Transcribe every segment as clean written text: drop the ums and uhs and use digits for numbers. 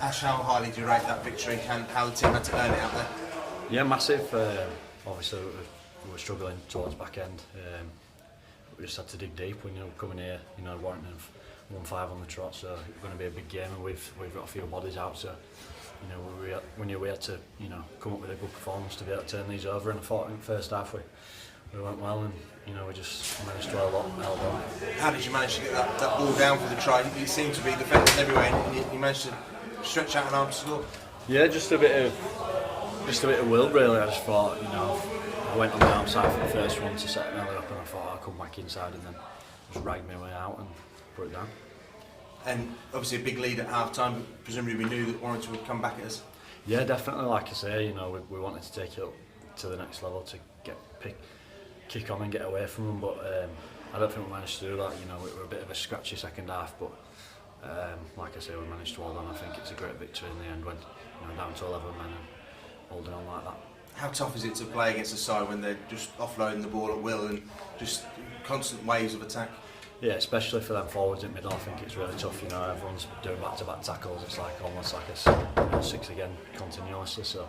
Ash, how highly do you rate that victory and how the team had to earn it out there? Yeah, massive. Obviously, we were struggling towards back end. We just had to dig deep when coming here. Warrington have 1-5 on the trot, so it's going to be a big game, and we've got a few bodies out. So we knew we had to come up with a good performance to be able to turn these over. And I thought in the first half we went well, and we just managed to held on. How did you manage to get that ball down for the try? You seem to be defenders everywhere, and you managed to stretch out an arm to score. Yeah, just a bit of will really. I just thought, I went on the outside for the first one to set Nelly up, and I thought I'd come back inside and then just rag my way out and put it down. And obviously a big lead at half time, but presumably we knew that Warrington would come back at us. Yeah, definitely. Like I say, we wanted to take it up to the next level to kick on and get away from them, but I don't think we managed to do that. We were a bit of a scratchy second half, but like I say, we managed to hold on. I think it's a great victory in the end when down to 11 men and holding on like that. How tough is it to play against a side when they're just offloading the ball at will and just constant waves of attack? Yeah, especially for them forwards in middle, I think it's really tough. Everyone's doing back-to-back tackles. It's almost like a 6 again continuously. So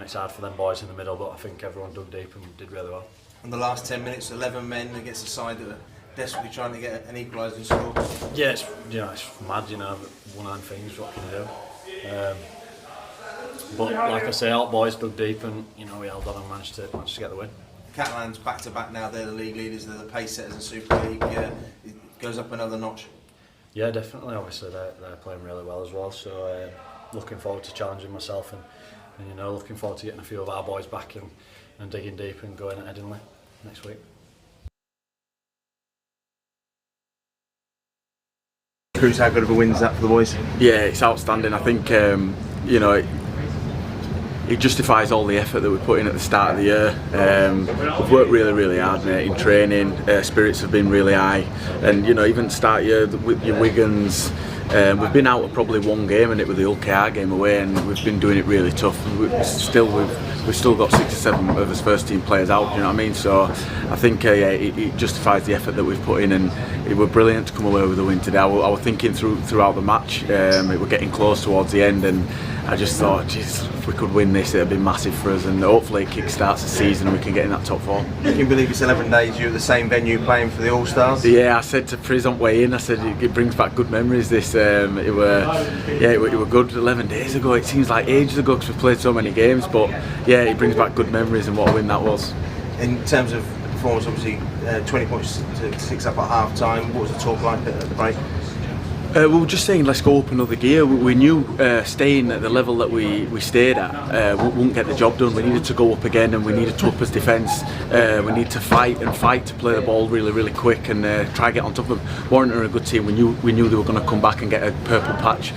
it's hard for them boys in the middle, but I think everyone dug deep and did really well. And the last 10 minutes, 11 men against a side that are desperately trying to get an equaliser and score. Yeah, it's mad. One-hand things. What can you do? But like I say, our boys dug deep, and we held on and managed to get the win. Catalans back to back now. They're the league leaders. They're the pace setters in Super League. It goes up another notch. Yeah, definitely. Obviously, they're playing really well as well. So looking forward to challenging myself and looking forward to getting a few of our boys back and digging deep and going at Headingley next week. Cruz, how good of a win is that for the boys? Yeah, it's outstanding. I think it justifies all the effort that we put in at the start of the year. We've worked really hard, mate, in training. Spirits have been really high, and even start year with your Wiggins. We've been out of probably one game, and it was the OKR game away, and we've been doing it really tough. We've still got 6 or 7 of us first team players out. You know what I mean? So I think it justifies the effort that we've put in, and it was brilliant to come away with the win today. I was thinking throughout the match, it was getting close towards the end, and I just thought, geez, if we could win this, it'd be massive for us, and hopefully it kick-starts the season and we can get in that top 4. Can you believe it's 11 days you're at the same venue playing for the All-Stars? Yeah, I said to Friz on way in, I said it brings back good memories. This it were good 11 days ago. It seems like ages ago because we've played so many games, but yeah, it brings back good memories, and what a win that was. In terms of performance, obviously 20 points to 6 up at half time. What was the talk like at the break? We were just saying, let's go up another gear. We knew staying at the level that we stayed at wouldn't get the job done. We needed to go up again, and we needed to up as defence. We need to fight to play the ball really quick and try to get on top of them. Warrington are a good team. We knew they were going to come back and get a purple patch.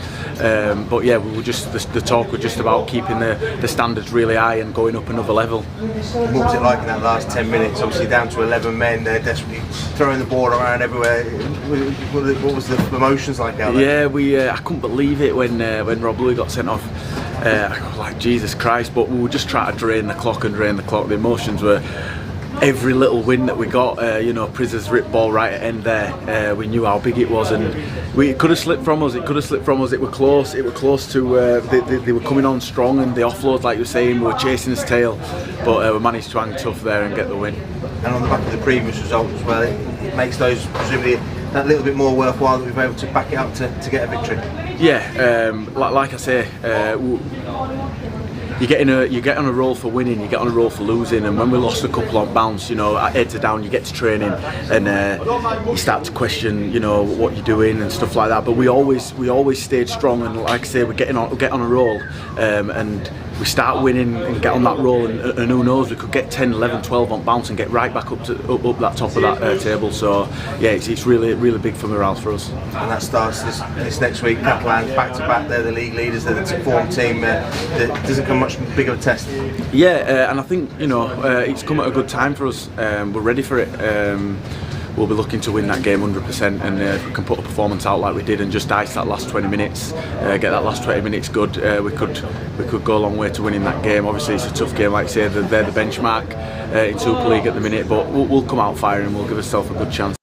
But yeah, we were just the talk was just about keeping the standards really high and going up another level. What was it like in that last 10 minutes? Obviously down to 11 men. They're desperately throwing the ball around everywhere. What was the emotions like out there? Yeah, I couldn't believe it when Rob Louis got sent off. I was like, Jesus Christ, but we were just trying to drain the clock. The emotions were every little win that we got. Priz's rip ball right at end there. We knew how big it was, and it could have slipped from us. It were close. It were close to. They were coming on strong, and the offloads, like you were saying, we were chasing his tail, but we managed to hang tough there and get the win. And on the back of the previous result as well, it makes those presumably that little bit more worthwhile that we've been able to back it up to get a victory. Yeah, like I say, you get on a roll for winning, you get on a roll for losing, and when we lost a couple on bounce, heads are down, you get to training, and you start to question, what you're doing and stuff like that. But we always stayed strong, and like I say, we get on a roll, and we start winning and get on that roll, and who knows, we could get 10, 11, 12 on bounce and get right back up that top of that table. So yeah, it's really big for morale for us. And that starts this next week. Catalans back to back. They're the league leaders. They're the form team. That doesn't come much bigger of a test. Yeah, and I think it's come at a good time for us. We're ready for it. We'll be looking to win that game 100%, and if we can put a performance out like we did and just ice that last 20 minutes, get that last 20 minutes good, we could go a long way to winning that game. Obviously it's a tough game, like I say, they're the benchmark in Super League at the minute, but we'll come out firing and we'll give ourselves a good chance.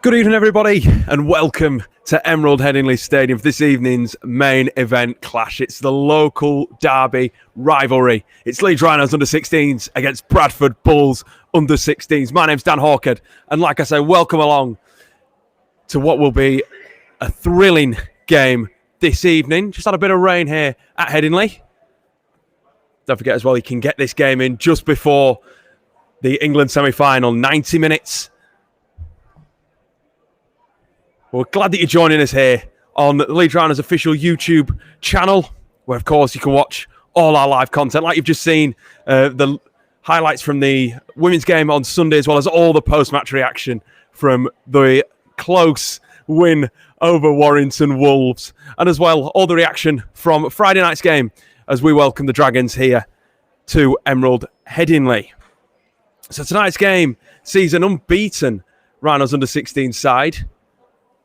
Good evening, everybody, and welcome to Emerald Headingley Stadium for this evening's main event clash. It's the local derby rivalry. It's Leeds Rhinos under-16s against Bradford Bulls under-16s. My name's Dan Hawkhead, and like I say, welcome along to what will be a thrilling game this evening. Just had a bit of rain here at Headingley. Don't forget as well, you can get this game in just before the England semi-final, 90 minutes. We're glad that you're joining us here on the Leeds Rhinos official YouTube channel, where, of course, you can watch all our live content, like you've just seen, the highlights from the women's game on Sunday, as well as all the post-match reaction from the close win over Warrington Wolves, and as well, all the reaction from Friday night's game as we welcome the Dragons here to Emerald Headingley. So tonight's game sees an unbeaten Rhinos under-16 side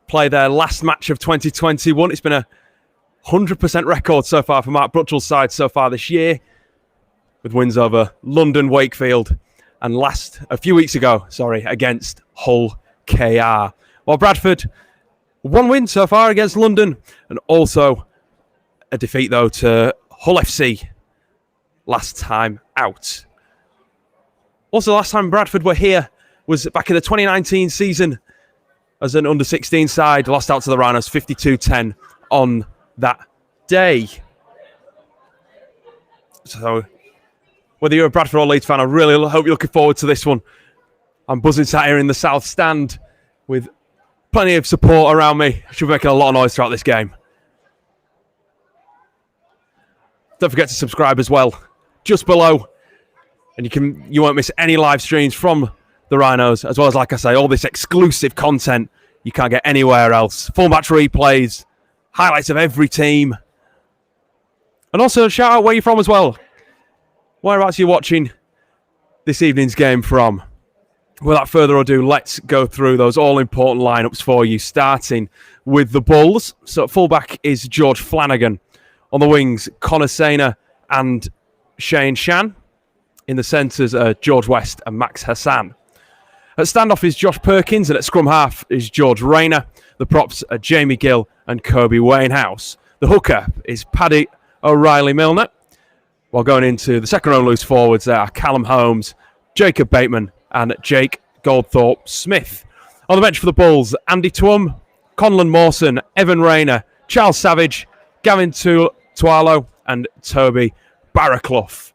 play their last match of 2021. It's been a 100% record so far for Mark Brutchell's side so far this year, with wins over London, Wakefield, and a few weeks ago, against Hull KR. While Bradford, one win so far against London, and also a defeat, though, to Hull FC last time out. Also, the last time Bradford were here was back in the 2019 season as an under-16 side, lost out to the Rhinos 52-10 on that day. So, whether you're a Bradford or Leeds fan, I really hope you're looking forward to this one. I'm buzzing sat here in the South Stand with plenty of support around me. Should be making a lot of noise throughout this game. Don't forget to subscribe as well, just below. And you won't miss any live streams from the Rhinos, as well as, like I say, all this exclusive content you can't get anywhere else. Full match replays, highlights of every team. And also, shout out where you're from as well. Whereabouts are you watching this evening's game from? Without further ado, let's go through those all-important lineups for you, starting with the Bulls. So at fullback is George Flanagan. On the wings, Connor Sainer and Shane Shan. In the centres are George West and Max Hassan. At standoff is Josh Perkins, and at scrum half is George Rayner. The props are Jamie Gill and Kobe Wainhouse. The hooker is Paddy O'Reilly-Milner. While going into the second row loose forwards, there are Callum Holmes, Jacob Bateman and Jake Goldthorpe-Smith. On the bench for the Bulls, Andy Twum, Conlon Mawson, Evan Rayner, Charles Savage, Gavin Tualo and Toby Barraclough.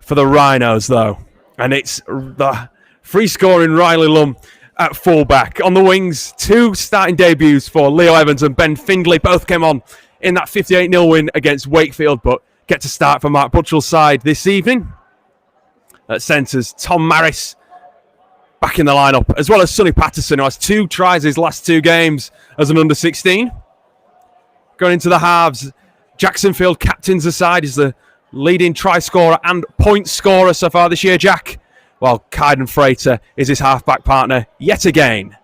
For the Rhinos, though, and it's the free-scoring Riley Lum at fullback. On the wings, two starting debuts for Leo Evans and Ben Findlay. Both came on in that 58-0 win against Wakefield, but get to start for Mark Brutchell's side this evening. At centres, Tom Maris back in the lineup, as well as Sonny Patterson, who has 2 tries his last 2 games as an under-16. Going into the halves, Jackson Field captains the side. Is the leading try scorer and point scorer so far this year, Jack, while Kaiden Frater is his half-back partner yet again.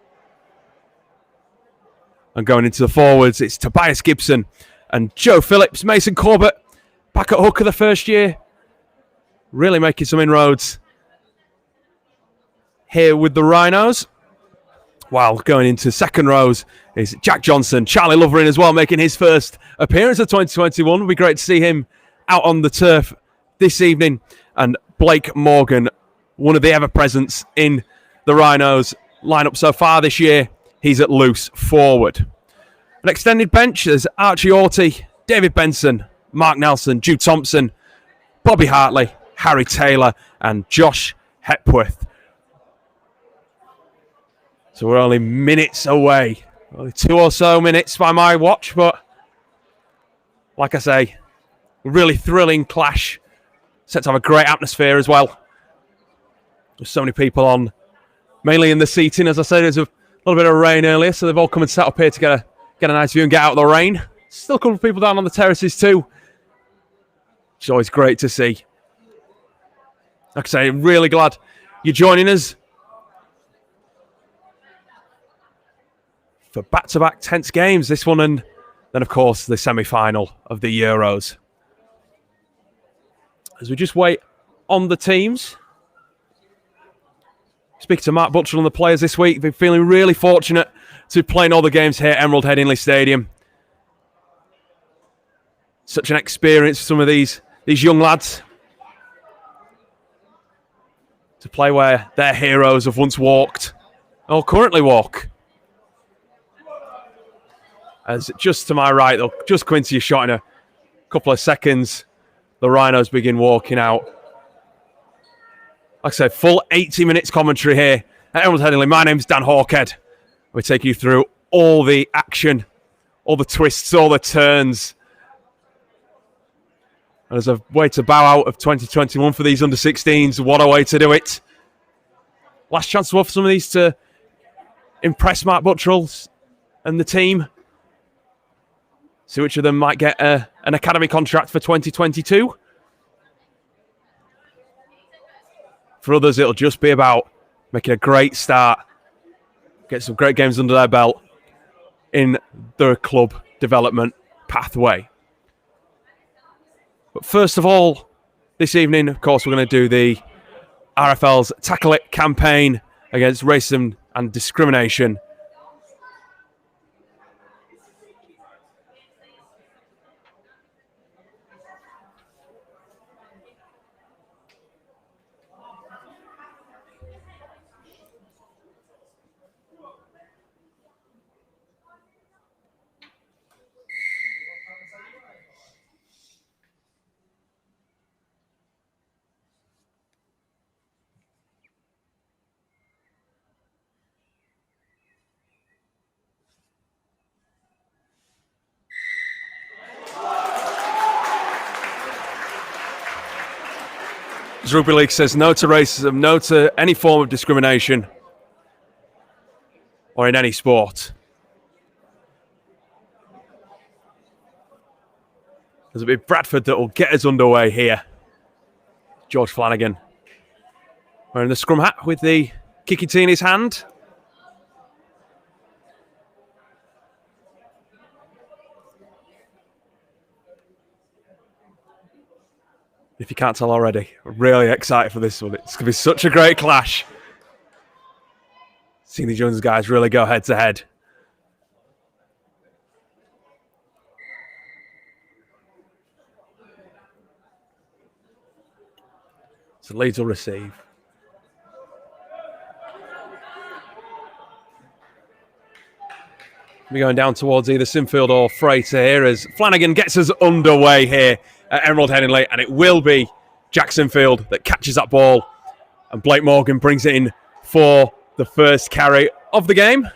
And going into the forwards, it's Tobias Gibson and Joe Phillips. Mason Corbett back at hooker the first year, really making some inroads here with the Rhinos. While going into second rows is Jack Johnson, Charlie Lovering as well, making his first appearance of 2021. It'll be great to see him out on the turf this evening. And Blake Morgan, one of the ever-presents in the Rhinos lineup so far this year. He's at loose forward. An extended bench is Archie Orty, David Benson, Mark Nelson, Jude Thompson, Bobby Hartley, Harry Taylor and Josh Hepworth. So we're only minutes away. Only 2 or so minutes by my watch, but like I say, really thrilling clash. Set to have a great atmosphere as well. There's so many people on, mainly in the seating. As I said, there's a little bit of rain earlier, so they've all come and sat up here to get a nice view and get out of the rain. Still a couple of people down on the terraces too, which is always great to see. Like I say, really glad you're joining us for back-to-back tense games. This one and then, of course, the semi-final of the Euros. As we just wait on the teams. Speaking to Mark Butchell and the players this week, they've been feeling really fortunate to play in all the games here at Emerald Headingley Stadium. Such an experience for some of these young lads to play where their heroes have once walked or currently walk. As just to my right, they'll just come into your shot in a couple of seconds. The Rhinos begin walking out. Like I said, full 80 minutes commentary here at Emerald Headingley. My name's Dan Hawkhead. We take you through all the action, all the twists, all the turns. And as a way to bow out of 2021 for these under-16s, what a way to do it. Last chance for some of these to impress Mark Butchell and the team. See which of them might get an academy contract for 2022. For others, it'll just be about making a great start, get some great games under their belt in their club development pathway. But first of all, this evening, of course, we're going to do the RFL's Tackle It campaign against racism and discrimination. Rugby League says no to racism, no to any form of discrimination or in any sport. There's a bit of Bradford that will get us underway here. George Flanagan wearing the scrum hat with the kicking tee in his hand. If you can't tell already, I'm really excited for this one. It's going to be such a great clash. Seeing the Jones guys really go head to head. So Leeds will receive. We're going down towards either Sinfield or Freighter here as Flanagan gets us underway here at Emerald Headingley, and it will be Jacksonfield that catches that ball, and Blake Morgan brings it in for the first carry of the game.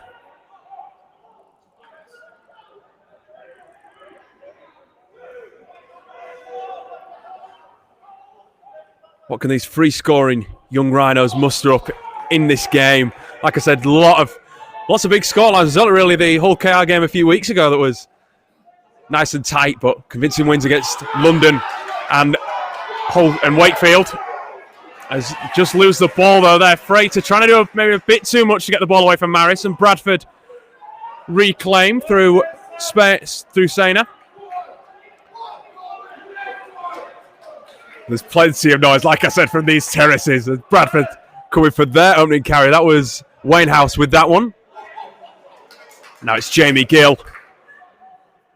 What can these free-scoring young Rhinos muster up in this game? Like I said, lots of big scorelines. There's only really the Hull KR game a few weeks ago that was nice and tight, but convincing wins against London and Hull and Wakefield. As just lose the ball though there. Freighter trying to do maybe a bit too much to get the ball away from Maris, and Bradford reclaim through Sainer. There's plenty of noise, like I said, from these terraces. Bradford coming for their opening carry. That was Wainhouse with that one. Now it's Jamie Gill.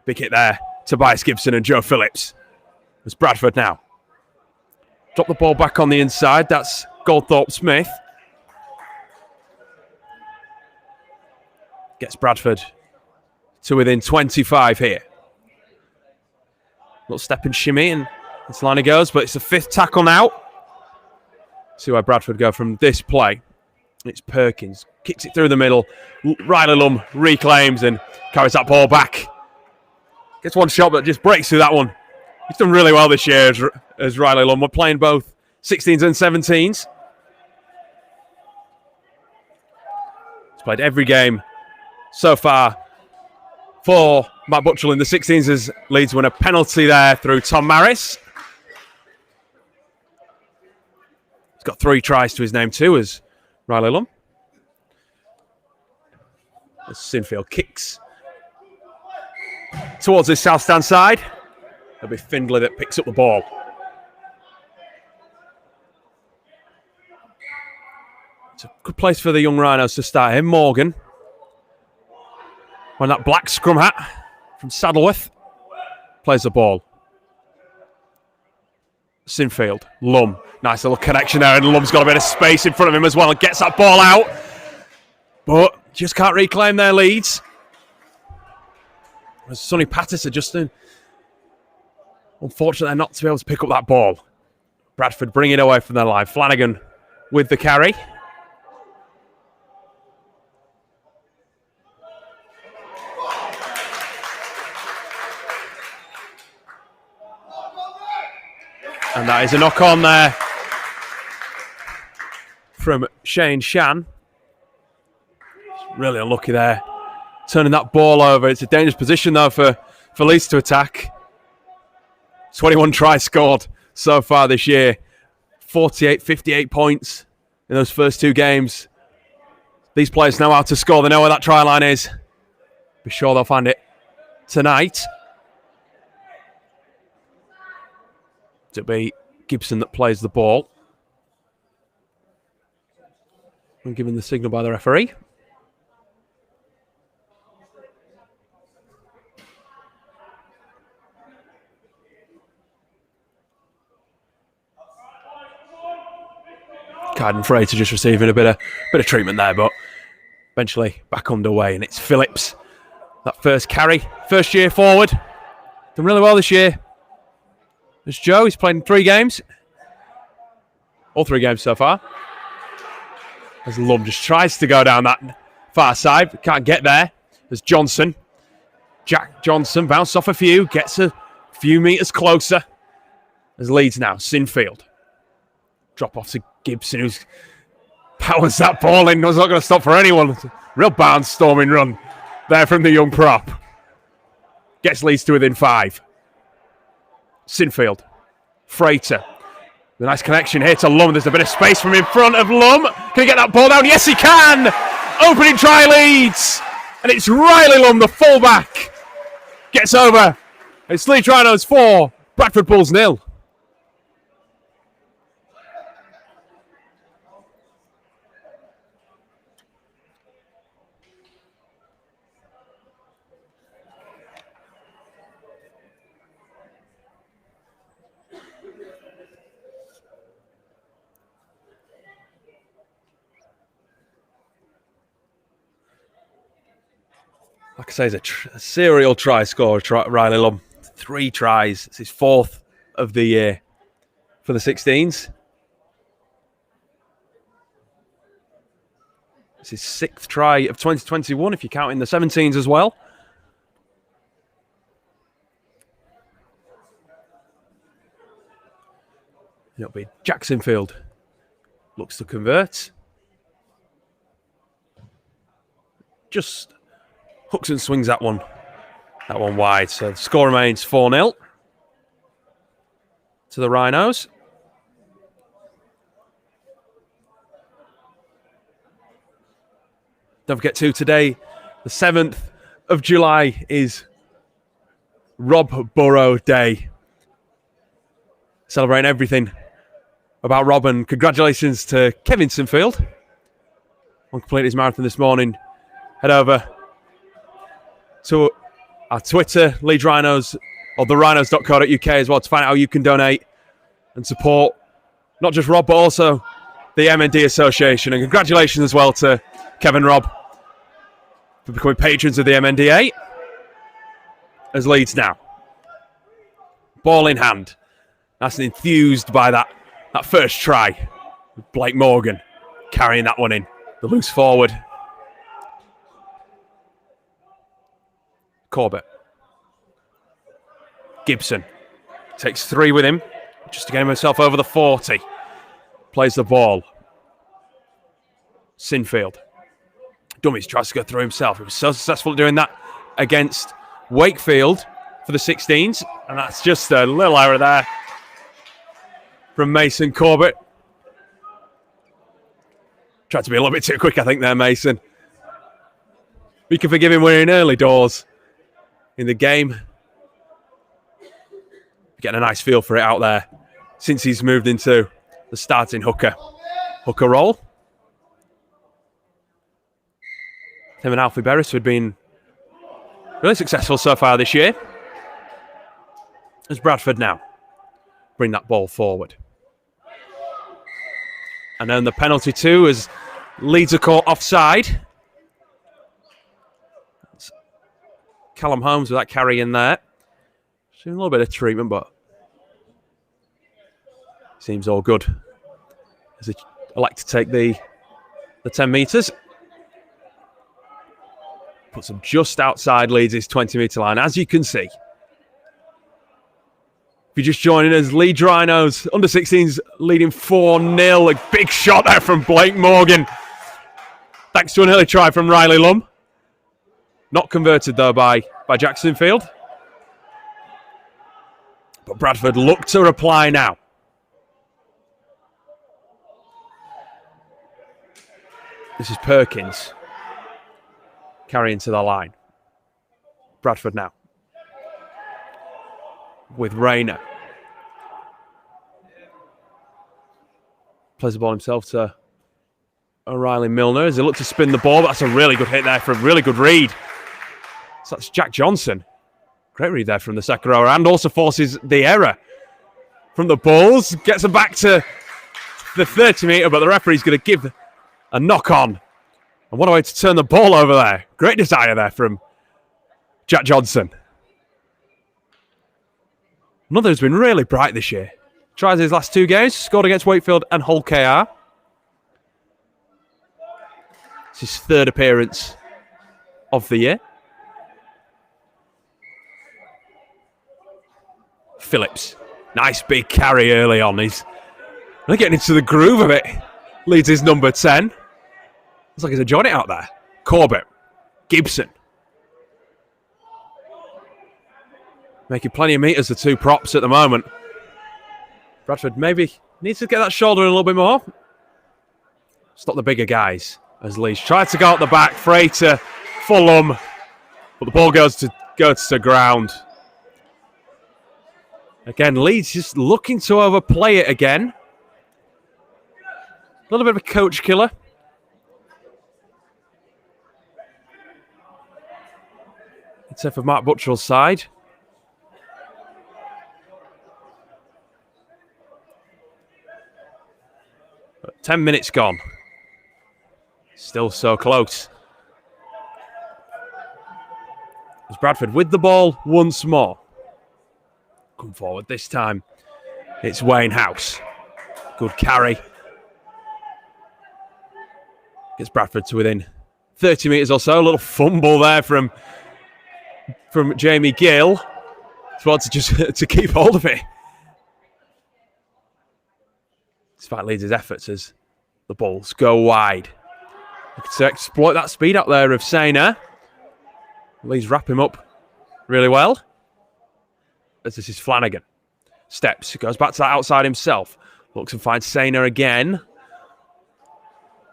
Big hit there. Tobias Gibson and Joe Phillips. It's Bradford now. Drop the ball back on the inside. That's Goldthorpe Smith. Gets Bradford to within 25 here. Little step and shimmy, and this line it goes, but it's the fifth tackle now. See where Bradford go from this play. It's Perkins. Kicks it through the middle. Riley Lum reclaims and carries that ball back. Gets one shot, but just breaks through that one. He's done really well this year as Riley Lum. We're playing both 16s and 17s. He's played every game so far for Matt Butchell in the 16s as Leeds win a penalty there through Tom Maris. He's got 3 tries to his name too as Riley Lum. As Sinfield kicks towards his south stand side. It'll be Findlay that picks up the ball. It's a good place for the young Rhinos to start here. Morgan. Wearing that black scrum hat from Saddleworth. Plays the ball. Sinfield. Lum. Nice little connection there, and Lum's got a bit of space in front of him as well and gets that ball out. But just can't reclaim their leads. Sonny Patterson just unfortunately not to be able to pick up that ball. Bradford bring it away from their line. Flanagan with the carry. And that is a knock on there from Shane Shan. Really unlucky there. Turning that ball over. It's a dangerous position though for Leeds to attack. 21 tries scored so far this year. 58 points in those first 2 games. These players know how to score. They know where that try line is. Be sure they'll find it tonight. It'll be Gibson that plays the ball. And given the signal by the referee. Carden Fraser just receiving a bit of treatment there, but eventually back underway. And it's Phillips. That first carry, first year forward. Done really well this year. There's Joe, he's played in 3 games. All 3 games so far. As Lum just tries to go down that far side, but can't get there. There's Johnson. Jack Johnson bounced off a few, gets a few metres closer. There's Leeds now, Sinfield. Drop off to Gibson, who's powers that ball in. It's not going to stop for anyone. Real barnstorming run there from the young prop. Gets Leeds to within 5. Sinfield. Freighter. The nice connection here to Lum. There's a bit of space from in front of Lum. Can he get that ball down? Yes, he can! Opening try Leeds. And it's Riley Lum, the fullback. Gets over. It's Leeds Rhinos 4, Bradford Bulls 0. Like I say, he's a serial try scorer, Riley Lum. 3 tries. It's his 4th of the year for the 16s. It's his 6th try of 2021, if you're counting the 17s as well. It'll be Jacksonfield. Looks to convert. Just hooks and swings that one wide. So the score remains 4-0 to the Rhinos. Don't forget too, today, the 7th of July, is Rob Burrow Day. Celebrating everything about Rob, and congratulations to Kevin Sinfield on completing his marathon this morning. Head over to our Twitter, Leeds Rhinos, or therhinos.co.uk as well, to find out how you can donate and support not just Rob, but also the MND Association. And congratulations as well to Kevin and Rob for becoming patrons of the MNDA. As Leeds now. Ball in hand. Nice and enthused by that first try. Blake Morgan carrying that one in. The loose forward. Corbett. Gibson takes 3 with him just to get himself over the 40. Plays the ball. Sinfield. Dummies tries to go through himself. He was so successful at doing that against Wakefield for the 16s. And that's just a little error there from Mason Corbett. Tried to be a little bit too quick, I think, there, Mason. We can forgive him, we're in early doors in the game. Getting a nice feel for it out there since he's moved into the starting hooker role. Him and Alfie Beresford been really successful so far this year. As Bradford now bring that ball forward. And then the penalty too, as Leeds are caught offside. It's Callum Holmes with that carry in there. A little bit of treatment, but seems all good. As they elect to take the 10 metres. Puts them just outside Leeds' 20-metre line, as you can see. If you're just joining us, Leeds Rhinos, under 16s, leading 4-0. A big shot there from Blake Morgan. Thanks to an early try from Riley Lum. Not converted, though, by Jackson Field. But Bradford look to reply now. This is Perkins. Carrying to the line. Bradford now. With Rayner. Plays the ball himself to O'Reilly Milner as he looks to spin the ball. But that's a really good hit there from a really good read. So that's Jack Johnson. Great read there from the second rower, and also forces the error from the Bulls. Gets them back to the 30-metre, but the referee's going to give a knock on. And what a way to turn the ball over there. Great desire there from Jack Johnson. Another who's been really bright this year. Tries his last 2 games, scored against Wakefield and Hull KR. It's his 3rd appearance of the year. Phillips. Nice big carry early on. He's really getting into the groove of it. Leads his number 10. Looks like he's enjoying it out there. Corbett. Gibson. Making plenty of metres, the 2 props at the moment. Bradford maybe needs to get that shoulder in a little bit more. Stop the bigger guys. As Leeds tried to go out the back. Freighter. Fulham. But the ball goes to ground. Again, Leeds just looking to overplay it again. A little bit of a coach killer. It's for Mark Buttrell's side. But 10 minutes gone. Still so close. As Bradford with the ball once more. Come forward this time. It's Wayne House. Good carry. Gets Bradford to within 30 metres or so. A little fumble there from Jamie Gill. Well, to keep hold of it. Despite Leeds' efforts as the Bulls go wide. To exploit that speed up there of Sainer. Leeds wrap him up really well. As this is Flanagan. Steps, goes back to that outside himself. Looks and finds Sainer again.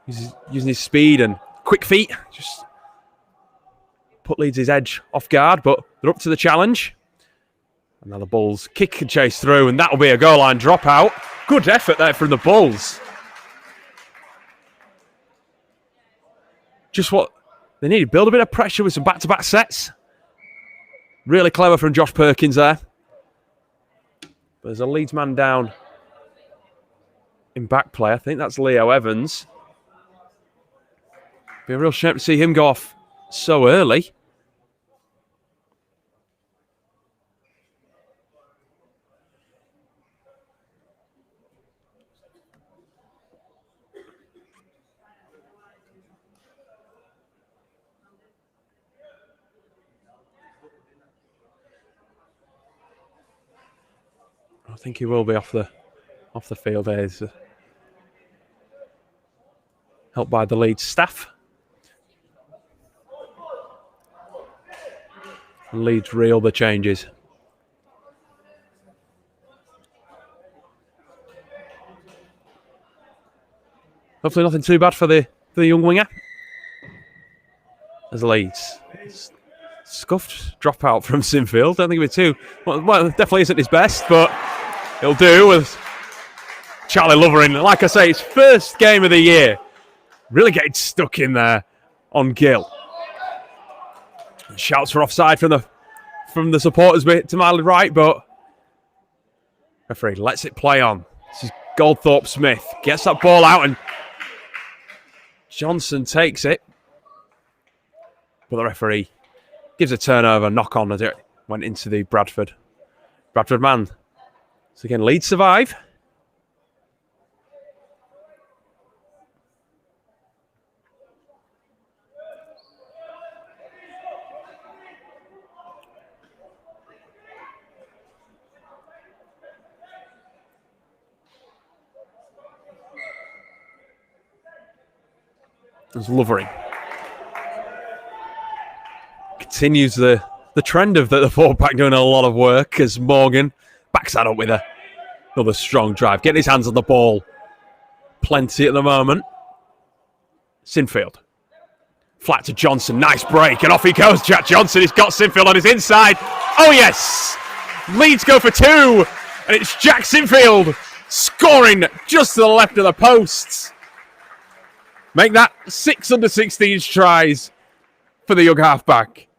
He's using his speed and quick feet. Just put Leeds' edge off guard, but they're up to the challenge. And now the Bulls kick and chase through, and that'll be a goal line dropout. Good effort there from the Bulls. Just what they needed. Build a bit of pressure with some back-to-back sets. Really clever from Josh Perkins there. But there's a Leeds man down in back play. I think that's Leo Evans. Be a real shame to see him go off so early. I think he will be off the field there. He's helped by the Leeds staff. Leeds reel the changes. Hopefully nothing too bad for the young winger. As Leeds. Scuffed dropout from Sinfield. Don't think it'll be too... Well, it definitely isn't his best, but it'll do with Charlie Lovering. Like I say, his first game of the year. Really getting stuck in there on Gill. Shouts for offside from the supporters bit to my right, but referee lets it play on. This is Goldthorpe Smith. Gets that ball out and Johnson takes it. But the referee gives a turnover, knock on as it went into the Bradford man. So again, Leeds survive. There's Lovering. Continues the trend of the fullback doing a lot of work as Morgan backs that up with another strong drive. Getting his hands on the ball. Plenty at the moment. Sinfield. Flat to Johnson. Nice break. And off he goes. Jack Johnson. He's got Sinfield on his inside. Oh, yes. Leeds go for 2. And it's Jack Sinfield scoring just to the left of the posts. Make that 6 under-16s tries for the young halfback.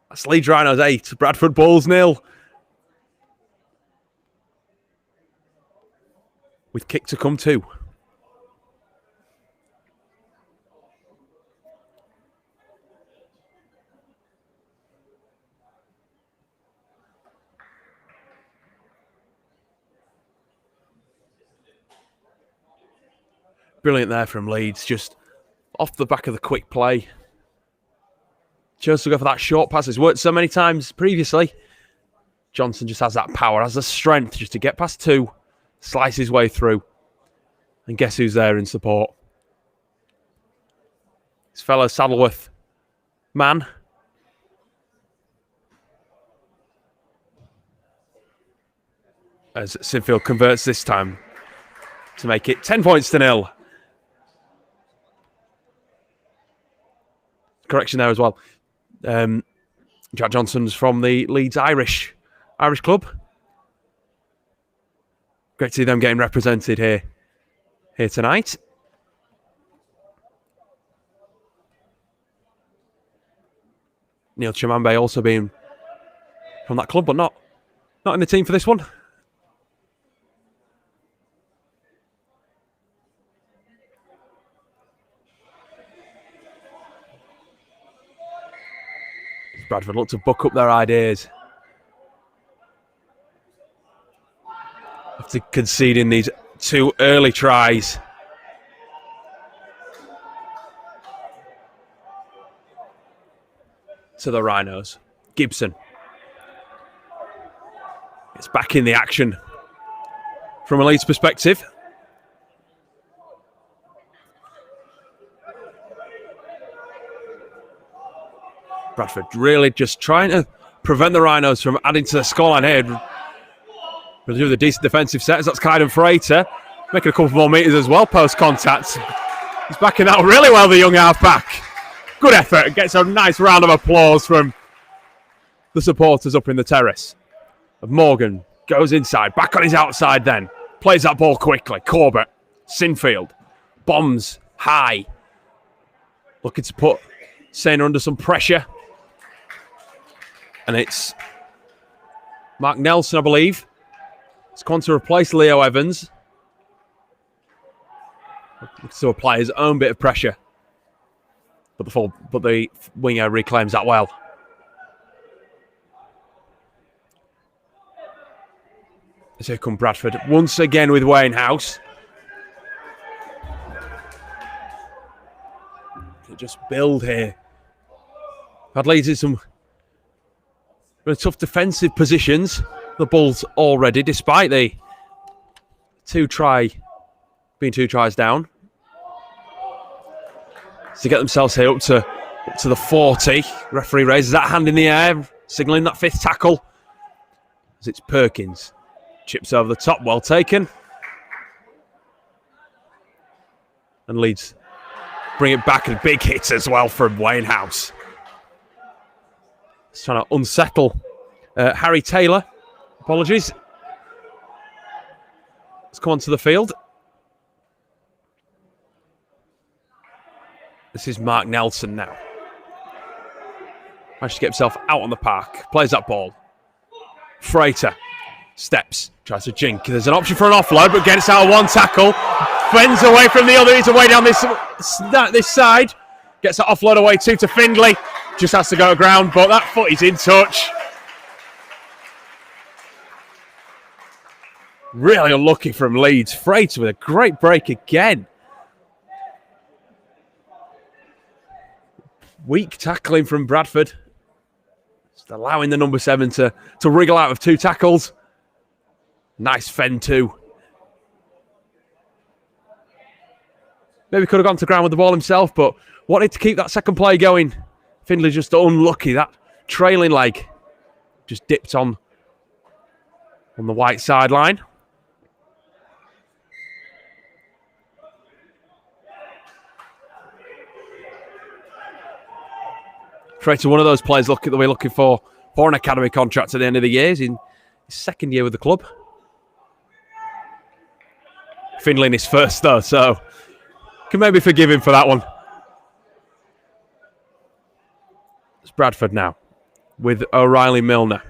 That's Leeds Rhinos 8, Bradford Bulls 0. With kick to come too. Brilliant there from Leeds, just off the back of the quick play. Chose to go for that short pass. It's worked so many times previously. Johnson just has that power, has the strength just to get past 2, slice his way through. And guess who's there in support? His fellow Saddleworth man. As Sinfield converts this time to make it 10 points to 0. Correction there as well. Jack Johnson's from the Leeds Irish club. Great to see them getting represented here tonight. Neil Chimambe also being from that club, but not in the team for this one. Bradford look to buck up their ideas after conceding these 2 early tries. To the Rhinos. Gibson. It's back in the action from a Leeds perspective. Bradford really just trying to prevent the Rhinos from adding to the scoreline here. We'll do the decent defensive sets. That's Kaiden Freighter. Making a couple more metres as well post-contact. He's backing out really well, the young half-back. Good effort. Gets a nice round of applause from the supporters up in the terrace. Morgan goes inside. Back on his outside then. Plays that ball quickly. Corbett. Sinfield. Bombs high. Looking to put Sainer under some pressure. And it's Mark Nelson, I believe. It's gone to replace Leo Evans. Looks to apply his own bit of pressure. But the winger reclaims that well. As here come Bradford once again with Wayne House. Just build here. Had Leeds in some really tough defensive positions. The Bulls already, despite the 2 tries down. To get themselves here up to the 40. Referee raises that hand in the air, signalling that 5th tackle. As it's Perkins. Chips over the top, well taken. And Leeds bring it back, and big hit as well from Wayne House. He's trying to unsettle Harry Taylor. Apologies. Let's come onto the field. This is Mark Nelson now. Managed to get himself out on the park. Plays that ball. Freighter steps. Tries to jink. There's an option for an offload, but gets out of one tackle. Bends away from the other. He's away down this side. Gets that offload away too to Findlay. Just has to go to ground, but that foot is in touch. Really unlucky from Leeds. Freighter with a great break again. Weak tackling from Bradford. Just allowing the number 7 to wriggle out of 2 tackles. Nice fend too. Maybe could have gone to ground with the ball himself, but wanted to keep that second play going. Findlay just unlucky. That trailing leg just dipped on the white sideline. Freighter, one of those players that we're looking for an academy contract at the end of the year. He's in his second year with the club. Findlay in his first though, so can maybe forgive him for that one. It's Bradford now with O'Reilly Milner.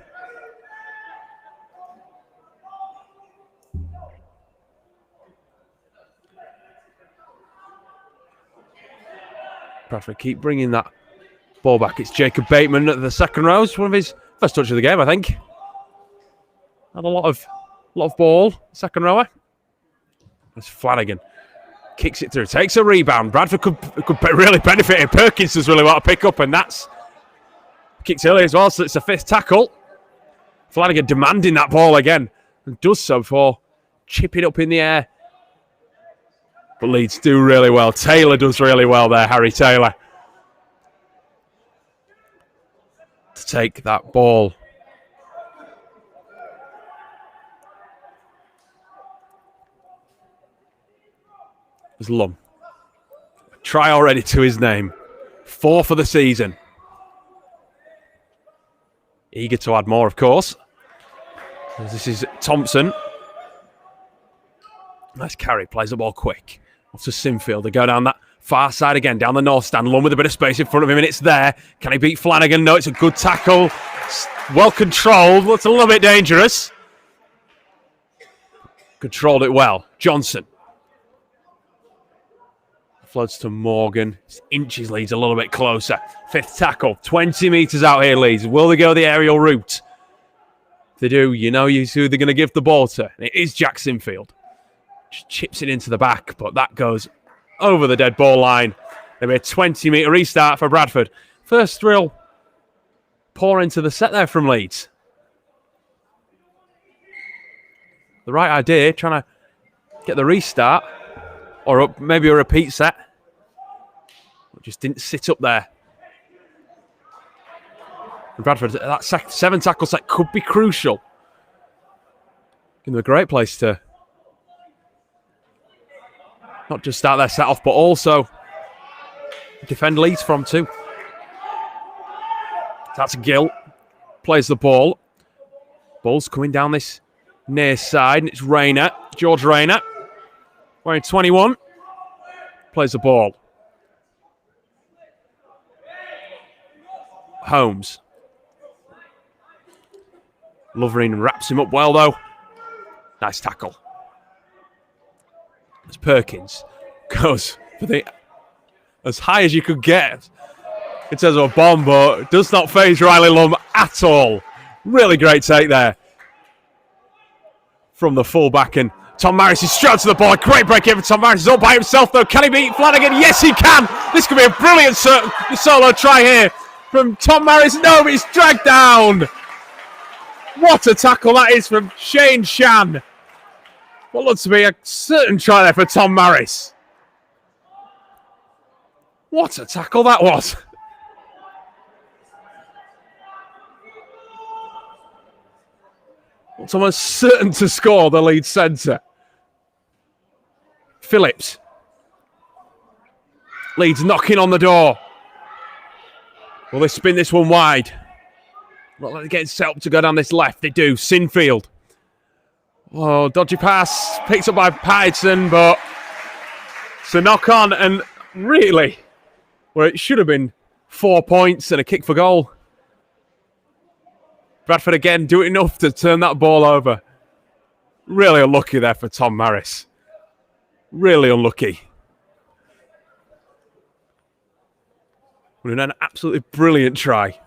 Bradford keep bringing that ball back. It's Jacob Bateman at the second row. It's one of his first touch of the game, I think. Had a lot of ball, second rower. It's Flanagan. Kicks it through, takes a rebound. Bradford could really benefit if Perkins does really want to pick up, and that's kicks early as well, so it's a 5th tackle. Flanagan demanding that ball again, and does so before chipping up in the air. But Leeds do really well. Taylor does really well there, Harry Taylor. To take that ball. There's Lum. A try already to his name. 4 for the season. Eager to add more, of course. This is Thompson. Nice carry. Plays the ball quick. Off to Sinfield. They go down that far side again, down the north stand. Lum with a bit of space in front of him, and it's there. Can he beat Flanagan? No, it's a good tackle. Well controlled. Looks a little bit dangerous. Controlled it well. Johnson. Floats to Morgan. Inches Leeds a little bit closer. 5th tackle. 20 metres out here, Leeds. Will they go the aerial route? If they do, you know who they're going to give the ball to. And it is Jack Sinfield. Just chips it into the back, but that goes over the dead ball line. There'll be a 20-metre restart for Bradford. First real pour into the set there from Leeds. The right idea, trying to get the restart, or maybe a repeat set. Just didn't sit up there. And Bradford, that 7 tackle set could be crucial. Give them a great place to not just start their set off, but also defend Leeds from too. That's Gill. Plays the ball. Ball's coming down this near side, and it's Rayner. George Rayner. Wearing 21. Plays the ball. Holmes. Lovering wraps him up well, though. Nice tackle. As Perkins goes for the as high as you could get in terms of a bomb, but does not faze Riley Lum at all. Really great take there from the fullback, and Tom Maris is straight to the ball. Great break here for Tom Maris. He's all by himself, though. Can he beat Flanagan? Yes, he can. This could be a brilliant solo try here from Tom Maris. No, but he's dragged down. What a tackle that is from Shane Shan. What looks to be a certain try there for Tom Maris. What a tackle that was. It's almost certain to score, the Leeds centre. Phillips. Leeds knocking on the door. Will they spin this one wide? Not let it get set up to go down this left. They do. Sinfield. Oh, dodgy pass. Picked up by Patterson, but it's a knock on. And really, where it should have been 4 points and a kick for goal. Bradford again do enough to turn that ball over. Really unlucky there for Tom Maris. Really unlucky. Would have been an absolutely brilliant try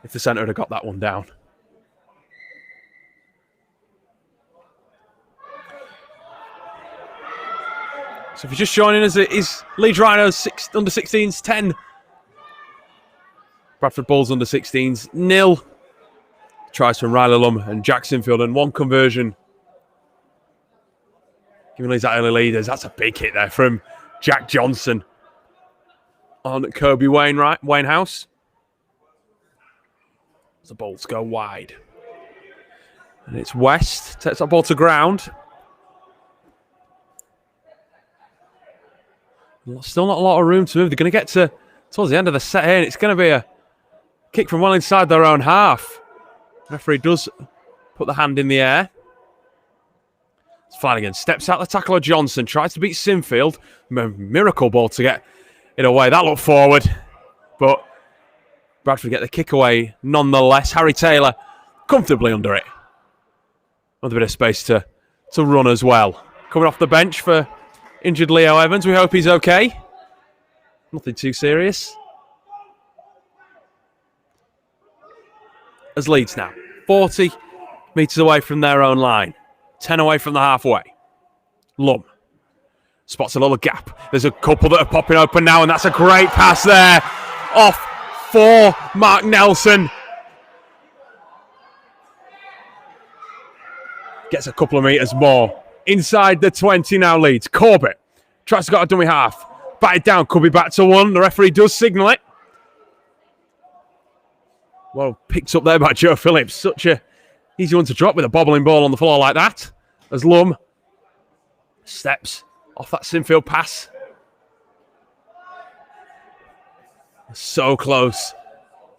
if the centre had got that one down. So if you're just joining us, it is Leeds Rhinos under 16s 10. Bradford Bulls under 16s 0. Tries from Riley Lum and Jack Sinfield, and one conversion. Giving Leeds that early leaders. That's a big hit there from Jack Johnson on Kobe Wainhouse. The Bolts go wide. And it's West. Takes that ball to ground. Still not a lot of room to move. They're going to get towards the end of the set here, and it's going to be a kick from well inside their own half. The referee does put the hand in the air. Flanagan steps out the tackle of Johnson, tries to beat Sinfield. Miracle ball to get it away. That looked forward, but Bradford get the kick away nonetheless. Harry Taylor comfortably under it. Another bit of space to run as well. Coming off the bench for injured Leo Evans. We hope he's okay. Nothing too serious. As Leeds now, 40 metres away from their own line. 10 away from the halfway. Lum spots a little gap. There's a couple that are popping open now, and that's a great pass there. Off for Mark Nelson. Gets a couple of metres more. Inside the 20 now, Leeds. Corbett tries to get a dummy half. Batted down, could be back to one. The referee does signal it. Well, picked up there by Joe Phillips. Such a easy one to drop with a bobbling ball on the floor like that. As Lum steps off that Sinfield pass. So close.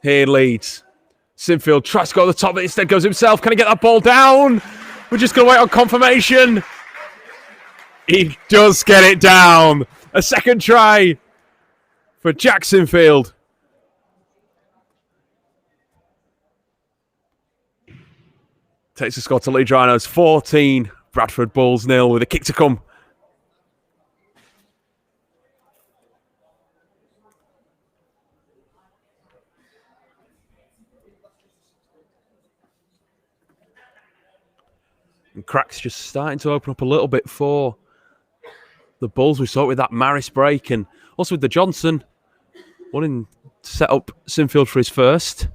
Here Leeds. Sinfield tries to go to the top, but instead goes himself. Can he get that ball down? We're just going to wait on confirmation. He does get it down. A second try for Jack Sinfield. Takes the score to Leeds Rhinos 14. Bradford Bulls 0 with a kick to come. And cracks just starting to open up a little bit for the Bulls. We saw it with that Maris break and also with the Johnson wanting to set up Sinfield for his first.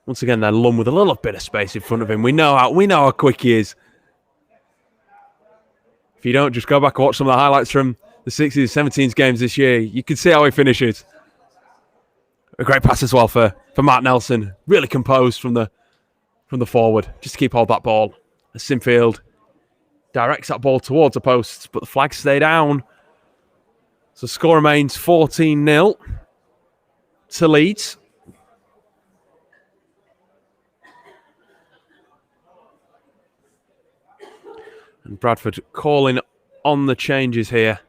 Once again, they're Lum with a little bit of space in front of him. We know how quick he is. If you don't, just go back and watch some of the highlights from the 16s, 17s games this year. You can see how he finishes. A great pass as well for Mark Nelson. Really composed from the forward, just to keep hold of that ball. As Sinfield directs that ball towards the posts, but the flags stay down. So score remains 14-0 to Leeds. And Bradford calling on the changes here.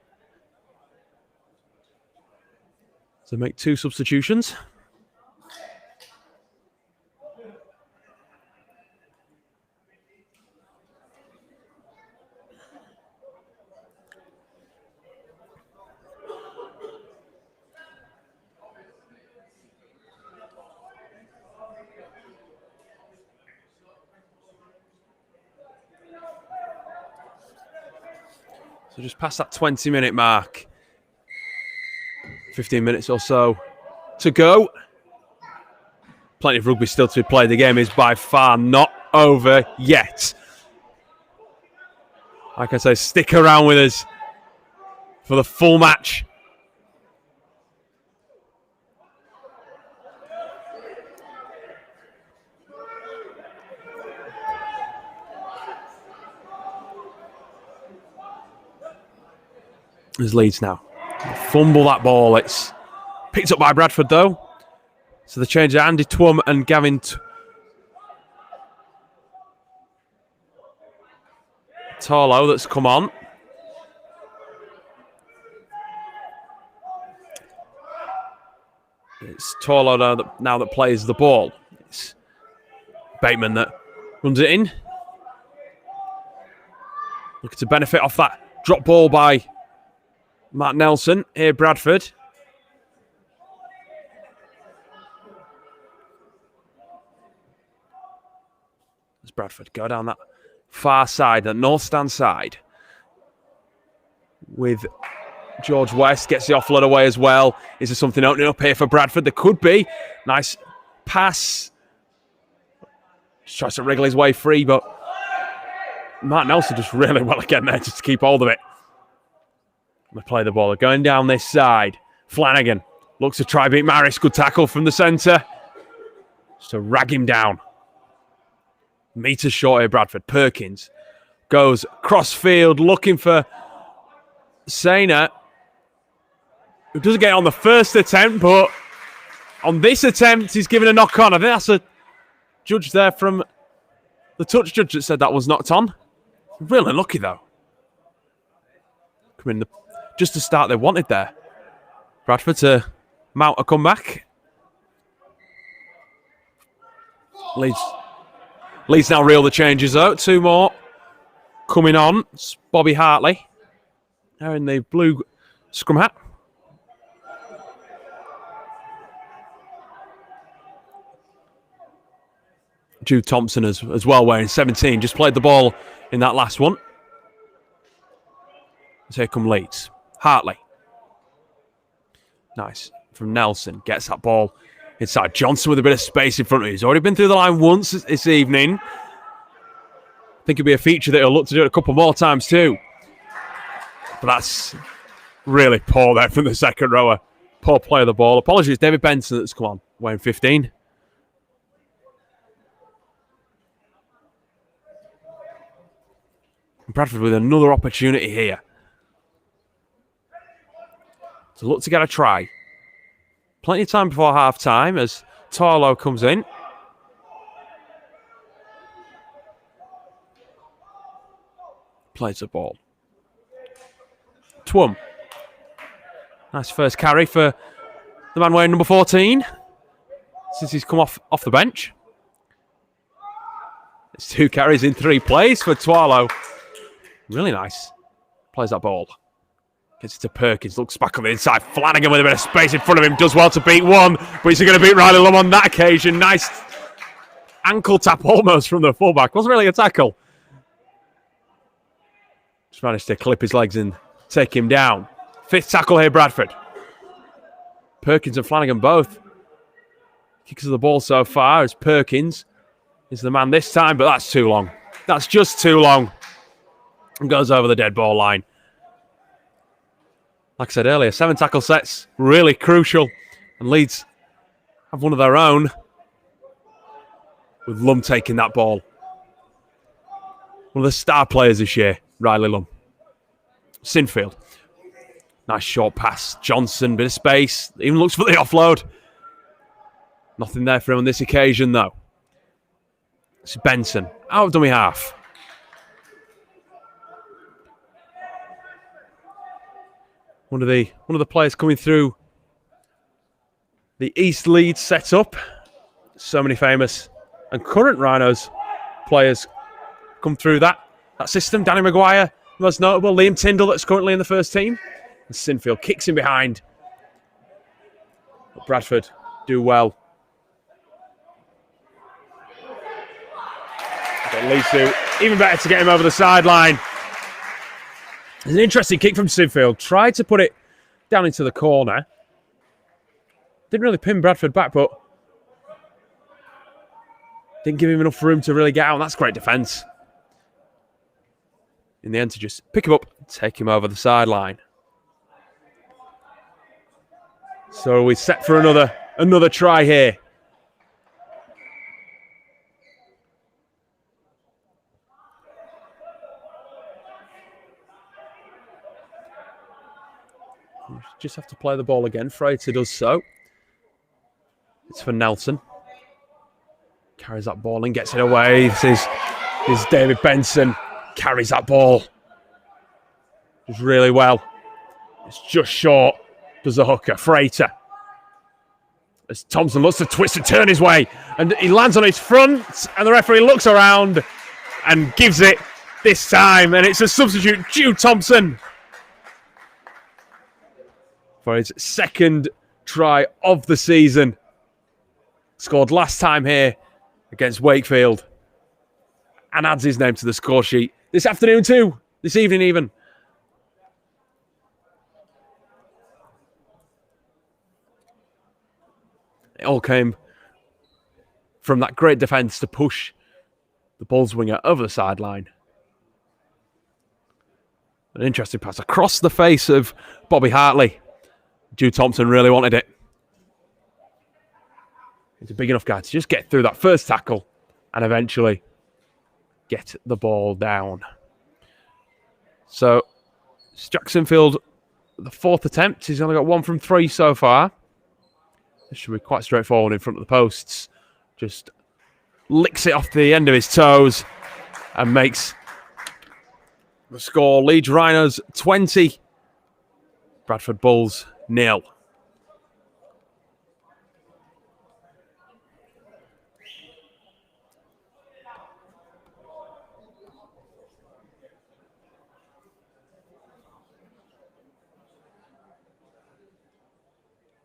So make two substitutions. So just past that 20-minute mark. 15 minutes or so to go. Plenty of rugby still to be played. The game is by far not over yet. Like I say, stick around with us for the full match. There's Leeds now. Fumble that ball. It's picked up by Bradford though. So the change of Andy Twum and Gavin Torlo that's come on. It's Torlo now that plays the ball. It's Bateman that runs it in. Looking to benefit off that drop ball by Matt Nelson. Here, Bradford. As Bradford go down that far side, that north stand side, with George West, gets the offload away as well. Is there something opening up here for Bradford? There could be. Nice pass. Just tries to wriggle his way free, but Matt Nelson does really well again there just to keep hold of it. They play the ball. They're going down this side. Flanagan looks to try beat Maris. Good tackle from the centre. Just to rag him down. Meters short here, Bradford. Perkins goes cross field looking for Sainer, who doesn't get it on the first attempt, but on this attempt, he's given a knock on. I think that's a judge there from the touch judge that said that was knocked on. Really lucky, though. Come in just the start they wanted there. Bradford to mount a comeback. Leeds now reel the changes out. Two more coming on. It's Bobby Hartley now in the blue scrum hat. Jude Thompson as well, wearing 17. Just played the ball in that last one. So here come Leeds. Hartley. Nice. From Nelson. Gets that ball inside. Johnson with a bit of space in front of him. He's already been through the line once this evening. I think it'll be a feature that he'll look to do it a couple more times too. But that's really poor there from the second rower. Poor play of the ball. Apologies, David Benson that's come on, wearing 15. Bradford with another opportunity here. So look to get a try. Plenty of time before half time as Torlo comes in. Plays the ball. Twum. Nice first carry for the man wearing number 14. Since he's come off the bench. It's 2 carries in 3 plays for Torlo. Really nice. Plays that ball. Gets it to Perkins. Looks back on the inside. Flanagan with a bit of space in front of him. Does well to beat one. But he's going to beat Riley Lum on that occasion. Nice ankle tap almost from the fullback. Wasn't really a tackle. Just managed to clip his legs and take him down. 5th tackle here, Bradford. Perkins and Flanagan both. Kicks of the ball so far as Perkins is the man this time. But that's too long. That's just too long. And goes over the dead ball line. Like I said earlier, 7 tackle sets, really crucial. And Leeds have one of their own. With Lum taking that ball. One of the star players this year, Riley Lum. Sinfield. Nice short pass. Johnson, bit of space. Even looks for the offload. Nothing there for him on this occasion, though. It's Benson. Out of dummy half. One of the players coming through the East Leeds setup. So many famous and current Rhinos players come through that system. Danny Maguire, most notable. Liam Tyndall, that's currently in the first team. And Sinfield kicks him behind. But Bradford do well. But Leeds do even better to get him over the sideline. It's an interesting kick from Sinfield. Tried to put it down into the corner. Didn't really pin Bradford back, but didn't give him enough room to really get out. And that's great defence. In the end, to just pick him up, take him over the sideline. So we're set for another try here. Just have to play the ball again. Freighter does so. It's for Nelson. Carries that ball and gets it away. This is David Benson. Carries that ball. Does really well. It's just short. Does the hooker. Freighter. As Thompson looks to twist and turn his way. And he lands on his front. And the referee looks around and gives it this time. And it's a substitute, Jude Thompson, for his second try of the season. Scored last time here against Wakefield. And adds his name to the score sheet this afternoon too. This evening even. It all came from that great defence to push the Bulls winger over the sideline. An interesting pass across the face of Bobby Hartley. Jude Thompson really wanted it. He's a big enough guy to just get through that first tackle and eventually get the ball down. So, Jacksonfield, the fourth attempt. He's only got 1 from 3 so far. This should be quite straightforward in front of the posts. Just licks it off the end of his toes and makes the score. Leeds Rhinos 20. Bradford Bulls 0.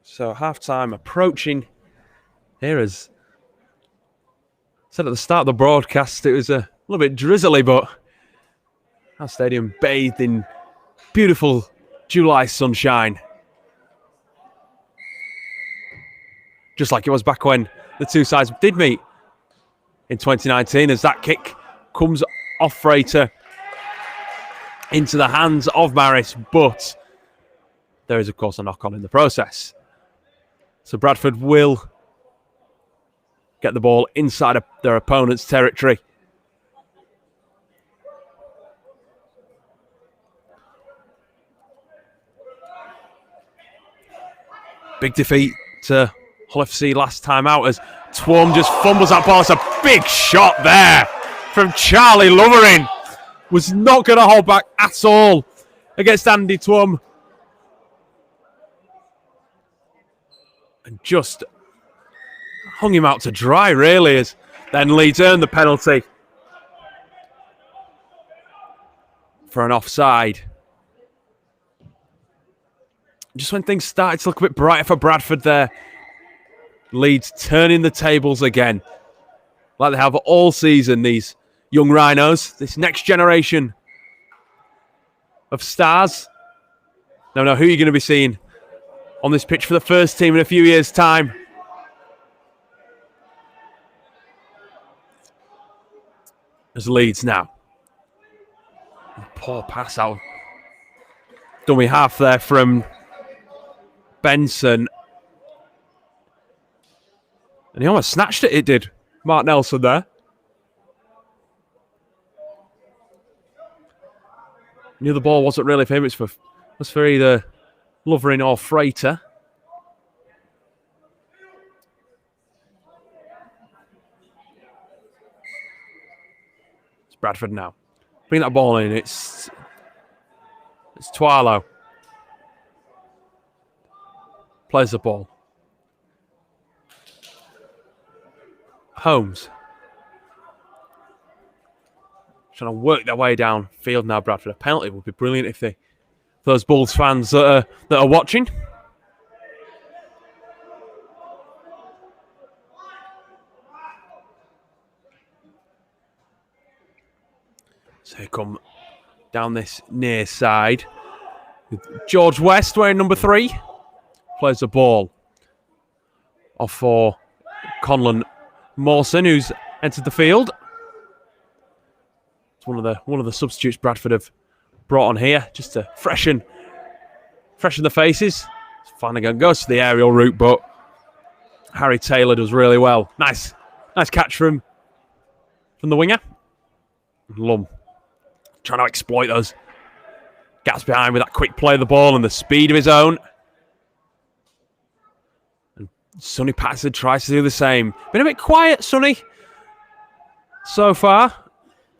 So half-time approaching here. As said at the start of the broadcast, it was a little bit drizzly, but our stadium bathed in beautiful July sunshine. Just like it was back when the two sides did meet in 2019, as that kick comes off Freighter into the hands of Maris, but there is, of course, a knock-on in the process. So Bradford will get the ball inside of their opponent's territory. Big defeat to Hull FC last time out as Twom just fumbles that ball. It's a big shot there from Charlie Lovering. Was not going to hold back at all against Andy Twom. And just hung him out to dry, really, as then Leeds earned the penalty for an offside. Just when things started to look a bit brighter for Bradford there, Leeds turning the tables again, like they have all season, these young Rhinos, this next generation of stars. Don't know who you're going to be seeing on this pitch for the first team in a few years' time. As Leeds now. Poor pass out. Dummy half there from Benson. And he almost snatched it did. Mark Nelson there. Knew the ball wasn't really for him. It was for either Lovering or Freighter. It's Bradford now. Bring that ball in. It's Twilo. Plays the ball. Holmes. Trying to work their way down field now, Bradford. A penalty would be brilliant if those Bulls fans that are watching. So here come down this near side. George West wearing number 3. Plays the ball off for Conlon Mawson, who's entered the field. It's one of the substitutes Bradford have brought on here just to freshen the faces. Flanagan goes to the aerial route, but Harry Taylor does really well. Nice catch from the winger. Lum trying to exploit those gaps behind with that quick play of the ball and the speed of his own. And Sonny Patterson tries to do the same. Been a bit quiet, Sonny, so far.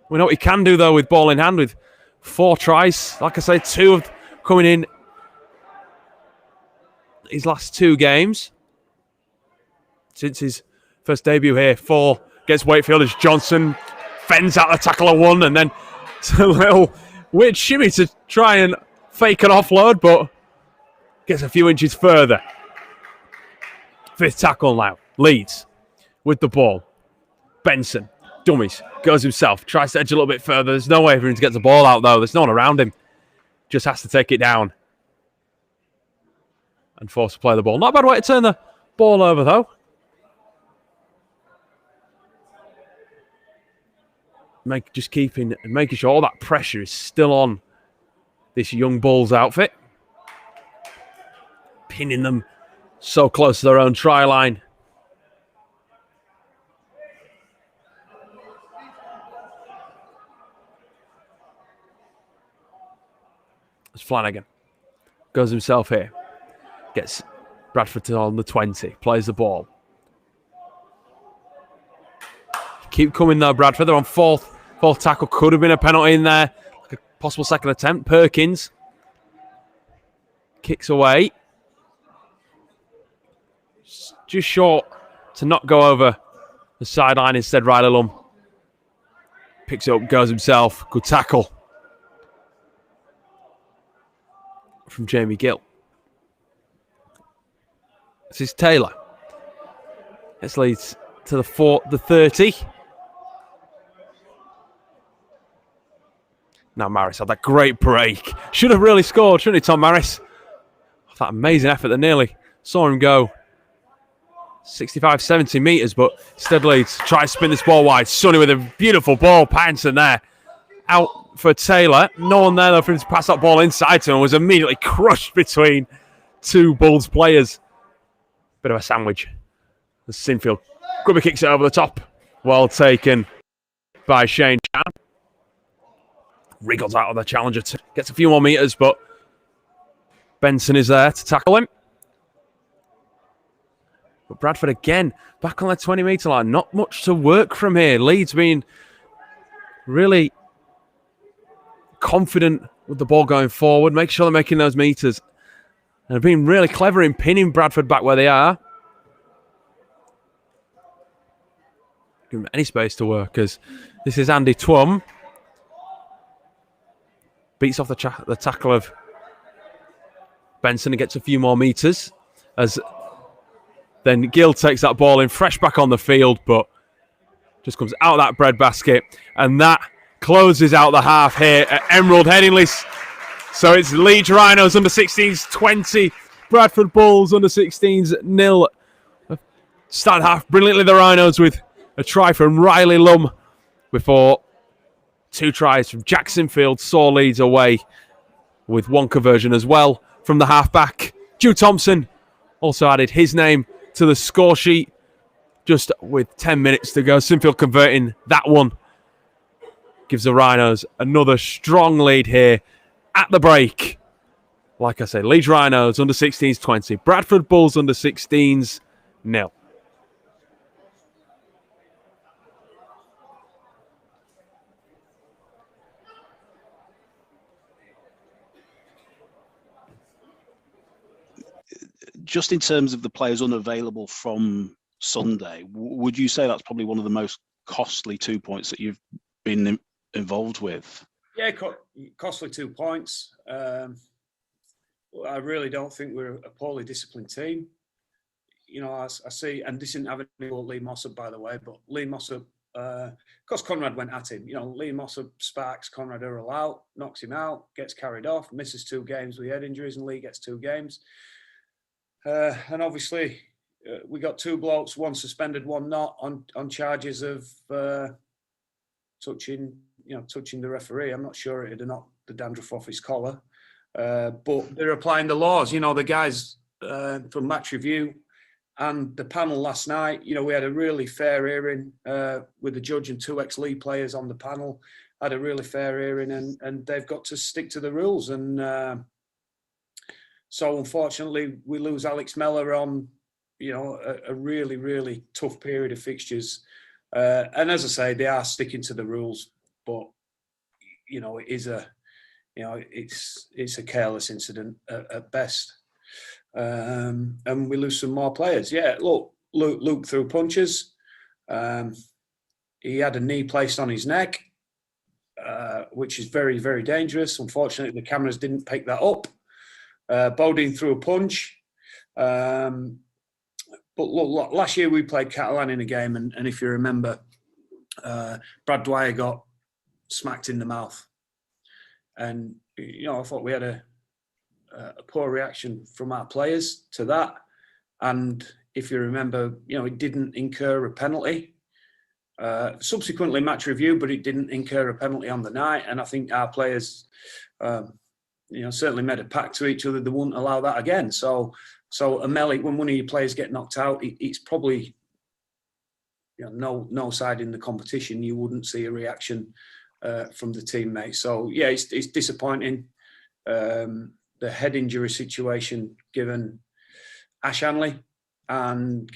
We know what he can do, though, with ball in hand, with 4 tries. Like I say, 2 of coming in his last 2 games since his first debut here. 4 gets Wakefield as Johnson fends out the tackle of 1, and then it's a little weird shimmy to try and fake an offload, but gets a few inches further. 5th tackle now. Leeds with the ball. Benson, dummies, goes himself, tries to edge a little bit further. There's no way for him to get the ball out, though. There's no one around him. Just has to take it down and force to play the ball. Not a bad way to turn the ball over, though. Making sure all that pressure is still on this young Bulls outfit. Pinning them so close to their own try line. It's Flanagan. Goes himself here. Gets Bradford on the 20. Plays the ball. Keep coming though, Bradford. They're on 4th tackle. Could have been a penalty in there. Like a possible second attempt. Perkins kicks away. Just short to not go over the sideline. Instead, Riley Lum picks it up, goes himself. Good tackle from Jamie Gill. This is Taylor. This leads to the 30. Now Maris had that great break. Should have really scored, shouldn't he, Tom Maris? That amazing effort that nearly saw him go 65, 70 metres, but instead Leeds try to spin this ball wide. Sonny with a beautiful ball. Pattinson there. Out for Taylor. No one there, though, for him to pass that ball inside to him. Was immediately crushed between 2 Bulls players. Bit of a sandwich. The Sinfield. Grubber kicks it over the top. Well taken by Shane Chan. Wriggles out of the challenger. Gets a few more metres, but Benson is there to tackle him. But Bradford again, back on the 20-metre line. Not much to work from here. Leeds being really confident with the ball going forward. Make sure they're making those metres. And being really clever in pinning Bradford back where they are. Give them any space to work, as this is Andy Twum. Beats off the tackle of Benson and gets a few more metres. As then Gill takes that ball in, fresh back on the field, but just comes out of that breadbasket. And that closes out the half here at Emerald Headingley. So it's Leeds Rhinos under 16s 20, Bradford Bulls under 16s 0. Started half brilliantly, the Rhinos, with a try from Riley Lum before 2 tries from Jackson Field saw Leeds away with 1 conversion as well from the halfback. Drew Thompson also added his name to the score sheet just with 10 minutes to go. Sinfield converting that one gives the Rhinos another strong lead here at the break. Like I said, Leeds Rhinos under 16s 20, Bradford Bulls under 16s 0. Just in terms of the players unavailable from Sunday, would you say that's probably one of the most costly 2 points that you've been involved with? Yeah, costly 2 points. I really don't think we're a poorly disciplined team. You know, I see, and this didn't have any about Lee Mossop, by the way, but Lee Mossop, because Conrad went at him, you know, Lee Mossop sparks Conrad Earl out, knocks him out, gets carried off, misses 2 games with head injuries, and Lee gets 2 games. And obviously, we got 2 blokes, 1 suspended, 1 not, on charges of touching the referee. I'm not sure it had knocked the dandruff off his collar, but they're applying the laws. You know, the guys from Match Review and the panel last night. You know, we had a really fair hearing with the judge and 2 ex-League players on the panel. Had a really fair hearing, and they've got to stick to the rules. And so unfortunately we lose Alex Mellor on a really, really tough period of fixtures. And as I say, they are sticking to the rules, but it is it's a careless incident at best. And we lose some more players. Yeah, look, Luke threw punches. He had a knee placed on his neck, which is very, very dangerous. Unfortunately, the cameras didn't pick that up. Bodine threw a punch. But look, last year we played Catalan in a game, and if you remember, Brad Dwyer got smacked in the mouth. And, I thought we had a poor reaction from our players to that. And if you remember, it didn't incur a penalty. Subsequently, match review, but it didn't incur a penalty on the night. And I think our players, certainly made a pact to each other they wouldn't allow that again. So when one of your players get knocked out, it's probably no side in the competition you wouldn't see a reaction from the teammates. So yeah, it's disappointing. The head injury situation given Ash Hanley and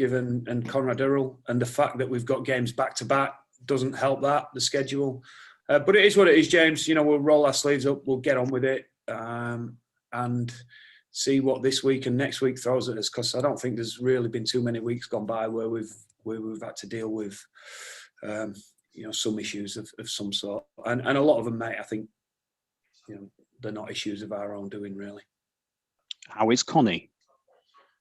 Conrad Earl, and the fact that we've got games back to back doesn't help that, the schedule. But it is what it is, James. We'll roll our sleeves up, we'll get on with it, and see what this week and next week throws at us, because I don't think there's really been too many weeks gone by where we've had to deal with some issues of some sort, and a lot of them, mate, I think they're not issues of our own doing, really. How is Connie?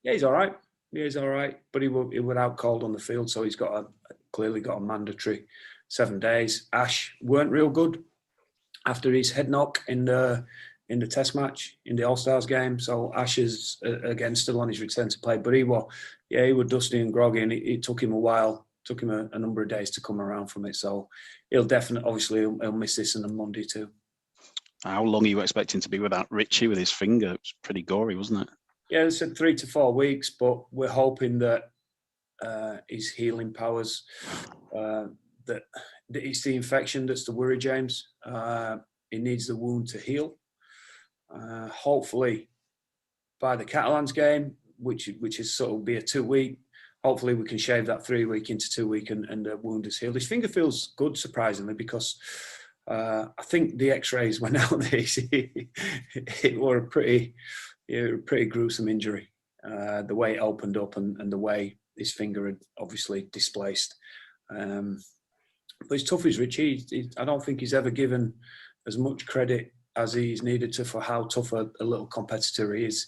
Yeah, he's all right. Yeah, he's all right, but he was out cold on the field, so he's clearly got a mandatory 7 days. Ash weren't real good after his head knock in the Test match in the All Stars game. So Ash is again still on his return to play, but he was dusty and groggy, and it took him a while. Took him a number of days to come around from it. So he'll miss this on a Monday too. How long are you expecting to be without Richie with his finger? It was pretty gory, wasn't it? Yeah, they said 3 to 4 weeks, but we're hoping that his healing powers, that it's the infection that's the worry, James. He needs the wound to heal. Hopefully by the Catalans game, which is sort of be a 2 week, hopefully we can shave that 3 week into 2 week and the wound is healed. His finger feels good, surprisingly, because I think the X-rays went out there. It were a pretty gruesome injury. The way it opened up and the way his finger had obviously displaced. But he's tough as Richie. I don't think he's ever given as much credit as he's needed to for how tough a little competitor he is.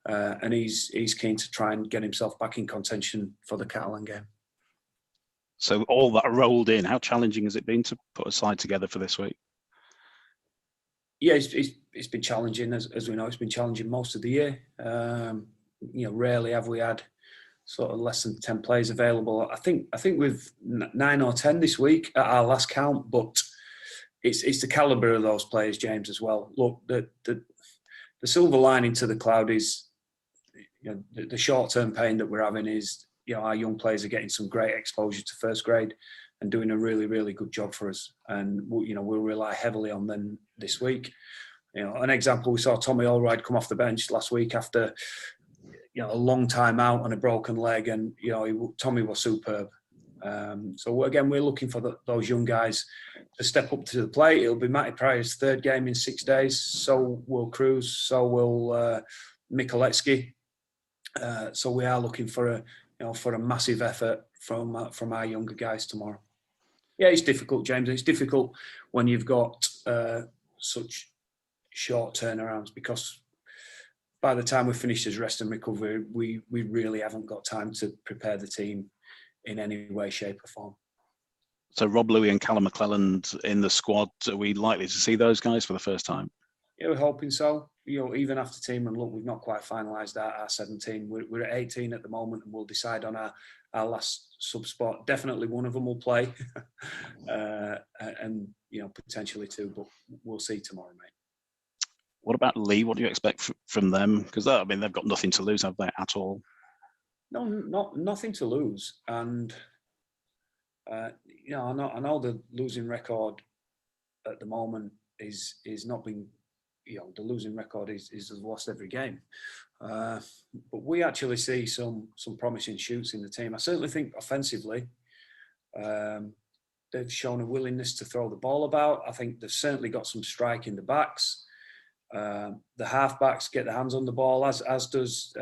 And he's keen to try and get himself back in contention for the Catalan game. So all that rolled in, how challenging has it been to put a side together for this week? Yeah, it's been challenging, as we know. It's been challenging most of the year. Rarely have we had sort of less than 10 players available. I think with 9 or 10 this week at our last count, but it's the calibre of those players, James, as well. Look, the silver lining to the cloud is the short-term pain that we're having is our young players are getting some great exposure to first grade and doing a really, really good job for us. And we'll rely heavily on them this week. An example, we saw Tommy Allride come off the bench last week after a long time out on a broken leg, and Tommy was superb. So again, we're looking for those young guys to step up to the plate. It'll be Matty Pryor's 3rd game in 6 days. So will Cruz. So will Mikolecki. So we are looking for a massive effort from our younger guys tomorrow. Yeah, it's difficult, James. It's difficult when you've got such short turnarounds, because by the time we finish as rest and recovery, we really haven't got time to prepare the team in any way, shape or form. So Rob Louis and Callum McClelland in the squad, are we likely to see those guys for the first time? Yeah, we're hoping so. Even after team and look, we've not quite finalised our 17. We're at 18 at the moment, and we'll decide on our last sub spot. Definitely one of them will play, and potentially 2, but we'll see tomorrow, mate. What about Lee? What do you expect from them? Because they've got nothing to lose, have they, at all? No, nothing to lose, and I know the losing record at the moment is not being the losing record is they've lost every game. But we actually see some promising shoots in the team. I certainly think offensively, they've shown a willingness to throw the ball about. I think they've certainly got some strike in the backs. The half-backs get their hands on the ball, as does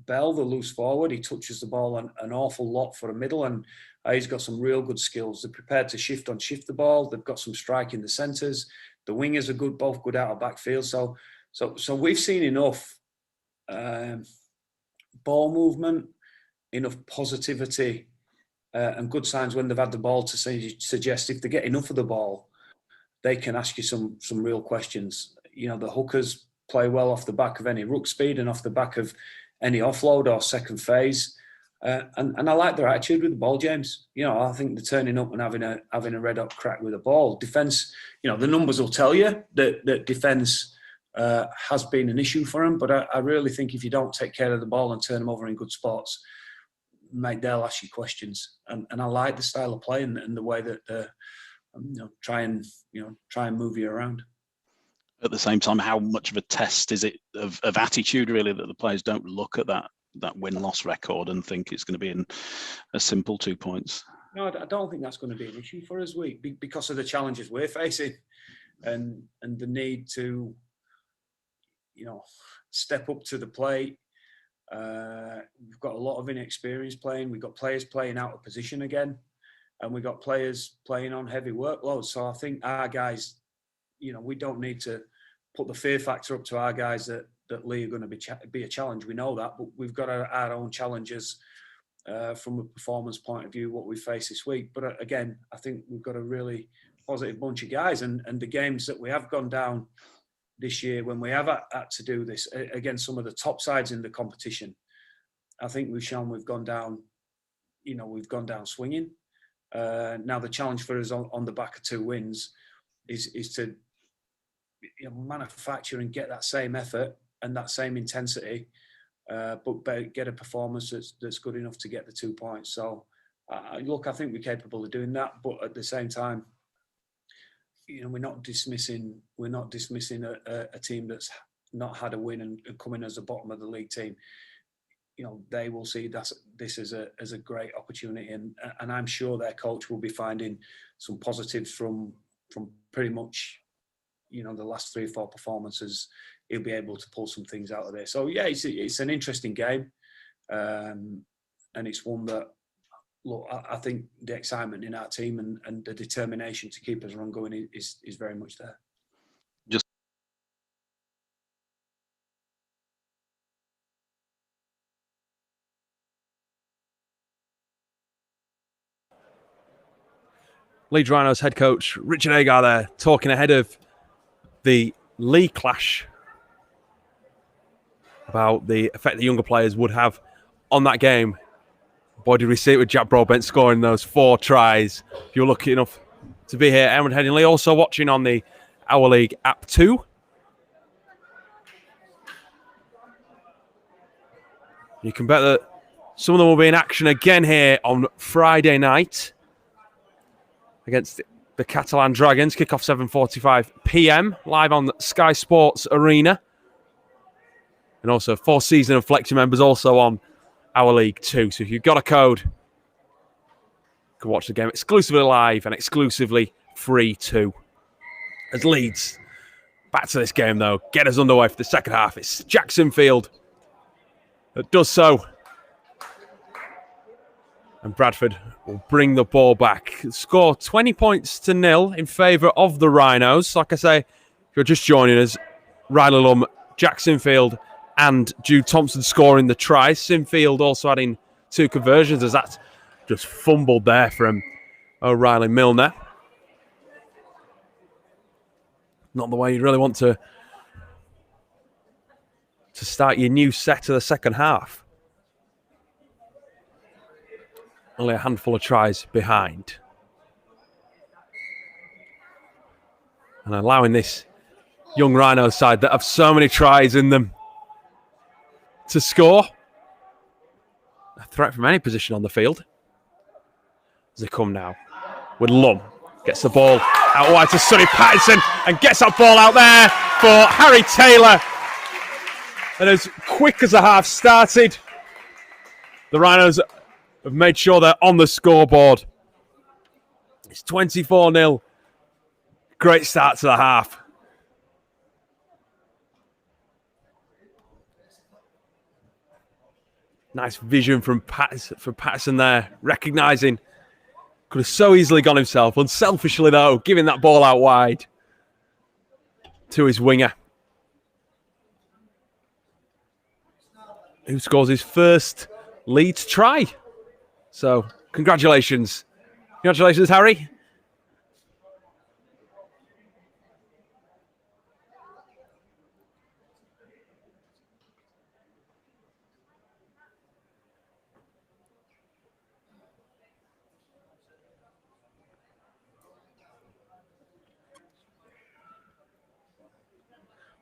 Bell, the loose forward. He touches the ball an awful lot for a middle, and he's got some real good skills. They're prepared to shift the ball. They've got some strike in the centres. The wingers are good, both good out of backfield. So we've seen enough ball movement, enough positivity, and good signs when they've had the ball to suggest if they get enough of the ball, they can ask you some real questions. The hookers play well off the back of any ruck speed and off the back of any offload or second phase. And I like their attitude with the ball, James. I think they're turning up and having a red hot crack with the ball. Defence, the numbers will tell you that defence has been an issue for them. But I really think if you don't take care of the ball and turn them over in good spots, mate, they'll ask you questions. And I like the style of play and the way that try and move you around. At the same time, how much of a test is it of attitude, really, that the players don't look at that win-loss record and think it's going to be in a simple 2 points? No, I don't think that's going to be an issue for us, because of the challenges we're facing and the need to, step up to the plate. We've got a lot of inexperience playing. We've got players playing out of position again, and we've got players playing on heavy workloads. So I think our guys, we don't need to put the fear factor up to our guys that Lee are going to be a challenge. We know that, but we've got our own challenges from a performance point of view, what we face this week. But again, I think we've got a really positive bunch of guys, and the games that we have gone down this year, when we have had to do this against some of the top sides in the competition, I think we've shown we've gone down swinging. Now the challenge for us on the back of 2 wins is to manufacture and get that same effort and that same intensity, but get a performance that's good enough to get the 2 points. So, look, I think we're capable of doing that, but at the same time, we're not dismissing a team that's not had a win and coming as the bottom of the league team. They will see this as a great opportunity, and I'm sure their coach will be finding some positives from pretty much the last 3 or 4 performances. He'll be able to pull some things out of there. So yeah, it's an interesting game, and it's one that, look, I think the excitement in our team and the determination to keep us run going is very much there. Leeds Rhinos head coach Richard Agar there, talking ahead of the league clash about the effect the younger players would have on that game. Boy, did we see it with Jack Broadbent scoring those 4 tries. If you're lucky enough to be here, Aaron Headingley also watching on the Our League app too. You can bet that some of them will be in action again here on Friday night against the Catalan Dragons. Kickoff 7:45 p.m. live on Sky Sports Arena. And also 4 season and Flexi members also on Our League too. So if you've got a code, you can watch the game exclusively live and exclusively free too. As Leeds, back to this game though, get us underway for the second half. It's Jackson Field that does so. And Bradford will bring the ball back. Score 20 points to 0 in favour of the Rhinos. Like I say, if you're just joining us, Riley Lum, Jackson Field and Jude Thompson scoring the tries. Sinfield also adding 2 conversions, as that's just fumbled there from O'Reilly Milner. Not the way you'd really want to start your new set of the second half. Only a handful of tries behind. And allowing this young Rhino side that have so many tries in them to score. A threat from any position on the field. As they come now with Lum. Gets the ball out wide to Sonny Patterson and gets that ball out there. for Harry Taylor. And as quick as the half started, the Rhinos have made sure they're on the scoreboard. It's 24-0. Great start to the half. Nice vision from Patterson there, recognising. Could have so easily gone himself. Unselfishly, though, giving that ball out wide to his winger, who scores his first Leeds try. So, congratulations. Congratulations, Harry.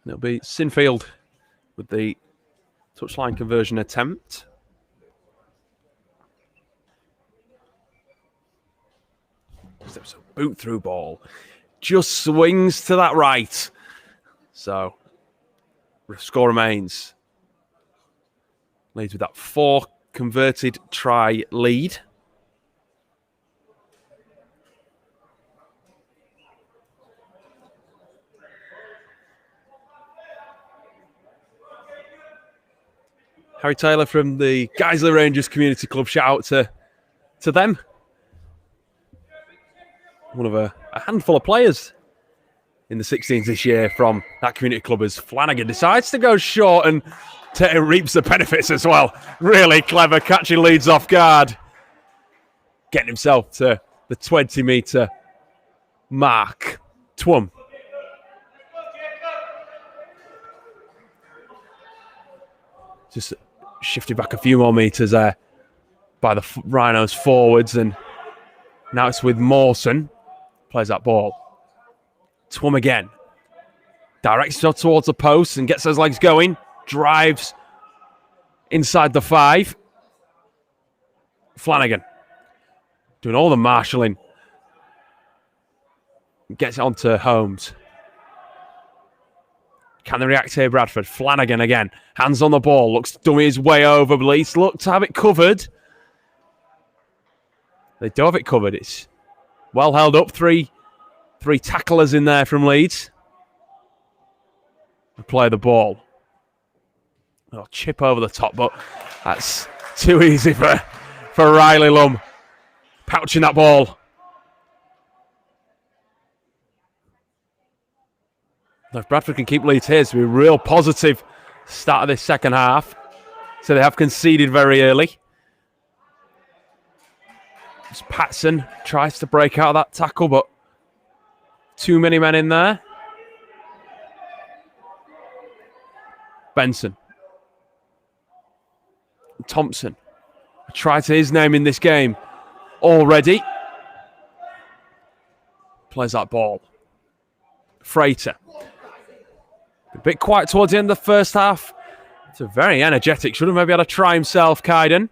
It'll be Sinfield with the touchline conversion attempt. Steps a boot through ball. Just swings to that right. So, score remains. Leeds with that 4 converted try lead. Harry Taylor from the Guiseley Rangers Community Club. Shout out to them. One of a handful of players in the 16s this year from that community club, as Flanagan decides to go short and reaps the benefits as well. Really clever, catching Leeds off guard. Getting himself to the 20-metre mark. Twum. Just shifted back a few more metres there by the Rhinos forwards, and now it's with Mawson. Plays that ball. Twum again. Directs himself towards the post and gets those legs going. Drives inside the 5. Flanagan doing all the marshalling. Gets it onto Holmes. Can they react here, Bradford? Flanagan again. Hands on the ball. Looks to dummy his way over. Leeds look to have it covered. They do have it covered. It's well held up. Three tacklers in there from Leeds. They play the ball. Oh, chip over the top, but that's too easy for Riley Lum. Pouching that ball. If Bradford can keep Leeds here, it's going to be a real positive start of this second half. So they have conceded very early. As Patson tries to break out of that tackle, but too many men in there. Benson. Thompson. Tried to his name in this game already. Plays that ball. Freighter. A bit quiet towards the end of the first half. It's a very energetic. Should have maybe had a try himself, Kaiden.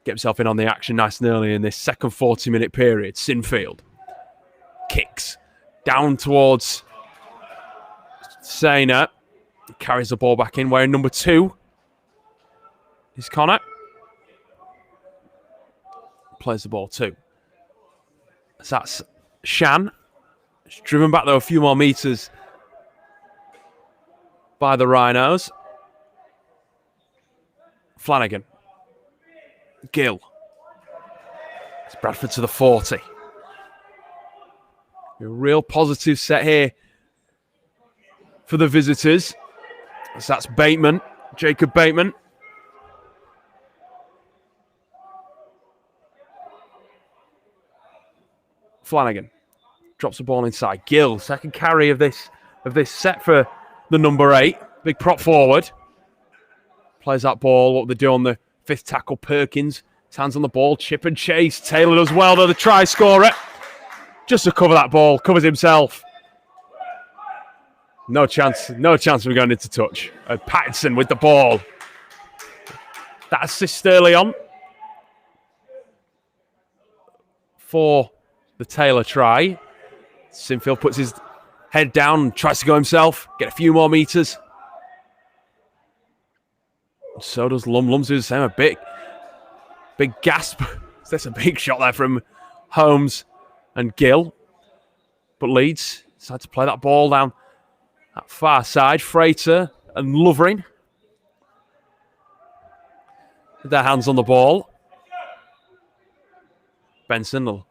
Get himself in on the action nice and early in this second 40-minute period. Sinfield. Kicks. Down towards Sainer. Carries the ball back in. Wearing number 2 is Connor. Plays the ball too. So that's Shan. It's driven back though a few more metres by the Rhinos. Flanagan. Gill. It's Bradford to the 40. A real positive set here for the visitors. So that's Bateman. Jacob Bateman. Flanagan. Drops the ball inside. Gill, second carry of this set for the number 8. Big prop forward. Plays that ball. What they do on the 5th tackle, Perkins. His hands on the ball. Chip and chase. Taylor does well, though, the try scorer. Just to cover that ball. Covers himself. No chance of going into touch. Pattinson with the ball. That assist early on for the Taylor try. Sinfield puts his Head down, tries to go himself, get a few more meters. So does Lum. Lum's doing the same. A big gasp. That's a big shot there from Holmes and Gill. But Leeds decide to play that ball down that far side. Frater and Lovering with their hands on the ball. Benson will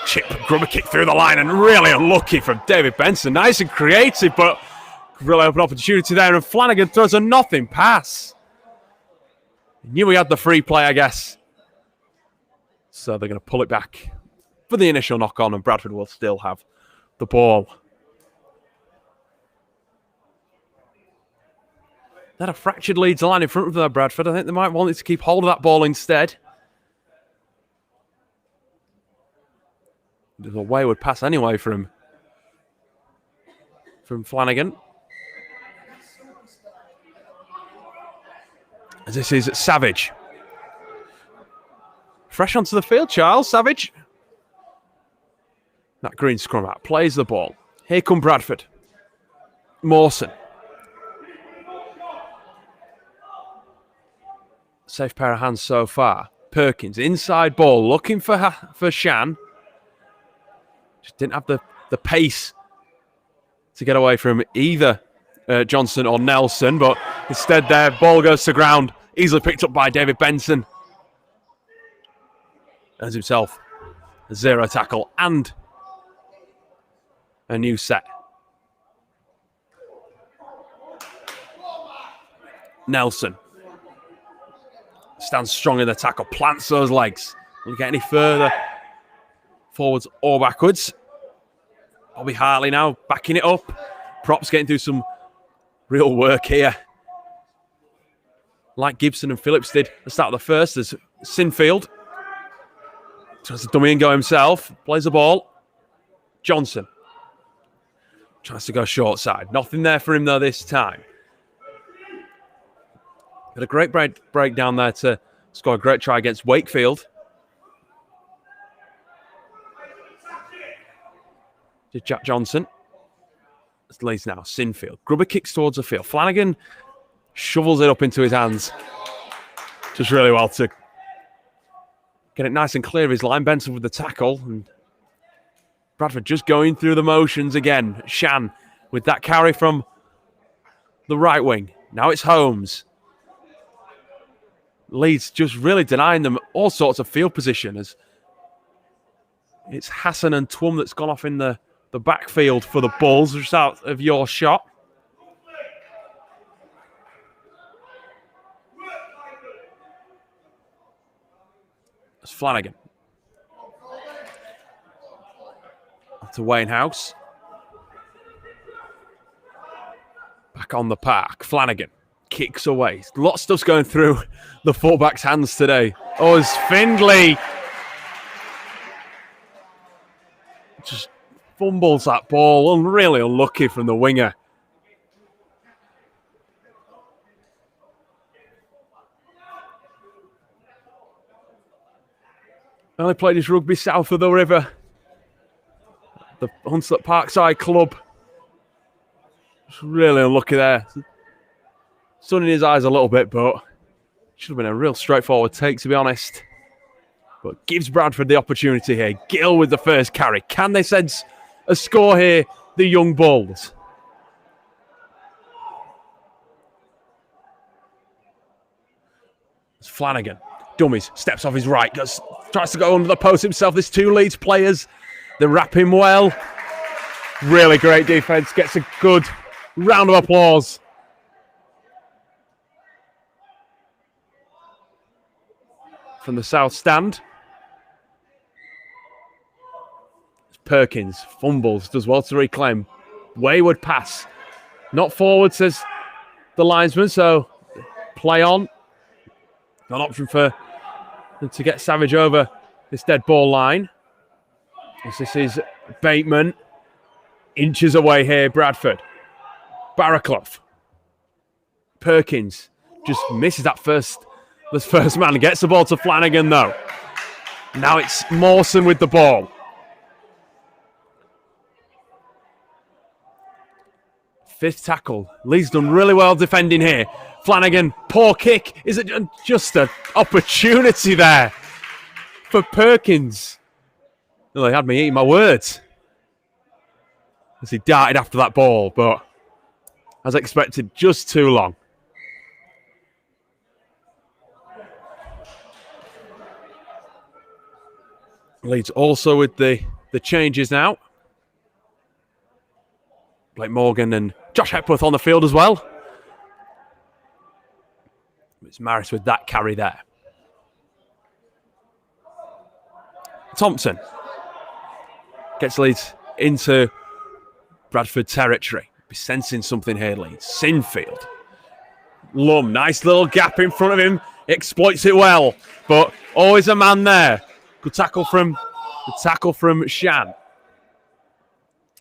chip grubber kick through the line, and really unlucky from David Benson. Nice and creative, but really open opportunity there, and Flanagan throws a nothing pass. He knew he had the free play, I guess. So they're going to pull it back for the initial knock on, and Bradford will still have the ball. They had a fractured Leeds line in front of their Bradford. I think they might want it to keep hold of that ball instead. There's a wayward pass anyway from Flanagan. As this is Savage. Fresh onto the field, Charles. Savage. That green scrum out. Plays the ball. Here come Bradford. Mawson. Safe pair of hands so far. Perkins. Inside ball. Looking for Shan. Just didn't have the pace to get away from either Johnson or Nelson, but instead their ball goes to ground, easily picked up by David Benson. Earns himself a 0 tackle and a new set. Nelson stands strong in the tackle, plants those legs. Will get any further forwards or backwards. Bobby Hartley now backing it up. Props getting through some real work here. Like Gibson and Phillips did at the start of the first. There's Sinfield. Tries to dummy and go himself. Plays the ball. Johnson. Tries to go short side. Nothing there for him though this time. Got a great break down there to score a great try against Wakefield. Jack Johnson. It's Leeds now. Sinfield. Grubber kicks towards the field. Flanagan shovels it up into his hands. Just really well to get it nice and clear of his line. Benson with the tackle. And Bradford just going through the motions again. Shan with that carry from the right wing. Now it's Holmes. Leeds just really denying them all sorts of field position, as it's Hassan and Twum that's gone off in the backfield for the Bulls, just out of your shot. It's Flanagan. To Wayne House. Back on the park. Flanagan kicks away. A lot of stuff's going through the fullback's hands today. Oh, it's Findlay. Just fumbles that ball. Really unlucky from the winger. Only played his rugby south of the river. The Hunslet Parkside club. Just really unlucky there. Sun in his eyes a little bit, but should have been a real straightforward take, to be honest. But gives Bradford the opportunity here. Gill with the first carry. Can they sense a score here, the young Bulls? It's Flanagan. Dummies. Steps off his right. Tries to go under the post himself. There's two Leeds players. They wrap him well. Really great defence. Gets a good round of applause. From the south stand. Perkins fumbles, does well to reclaim. Wayward pass. Not forward, says the linesman, so play on. An option for them to get Savage over this dead ball line. As this is Bateman. Inches away here, Bradford. Barraclough. Perkins just misses that first man. Gets the ball to Flanagan, though. Now it's Mawson with the ball. Fifth tackle. Leeds done really well defending here. Flanagan, poor kick. Is it just an opportunity there for Perkins? Well, he had me eating my words as he darted after that ball, but as expected, just too long. Leeds also with the changes now. Blake Morgan and Josh Hepworth on the field as well. It's Maris with that carry there. Thompson gets Leeds into Bradford territory. Be sensing something here, Leeds. Sinfield. Lum, nice little gap in front of him. Exploits it well, but always a man there. Good tackle from Shan.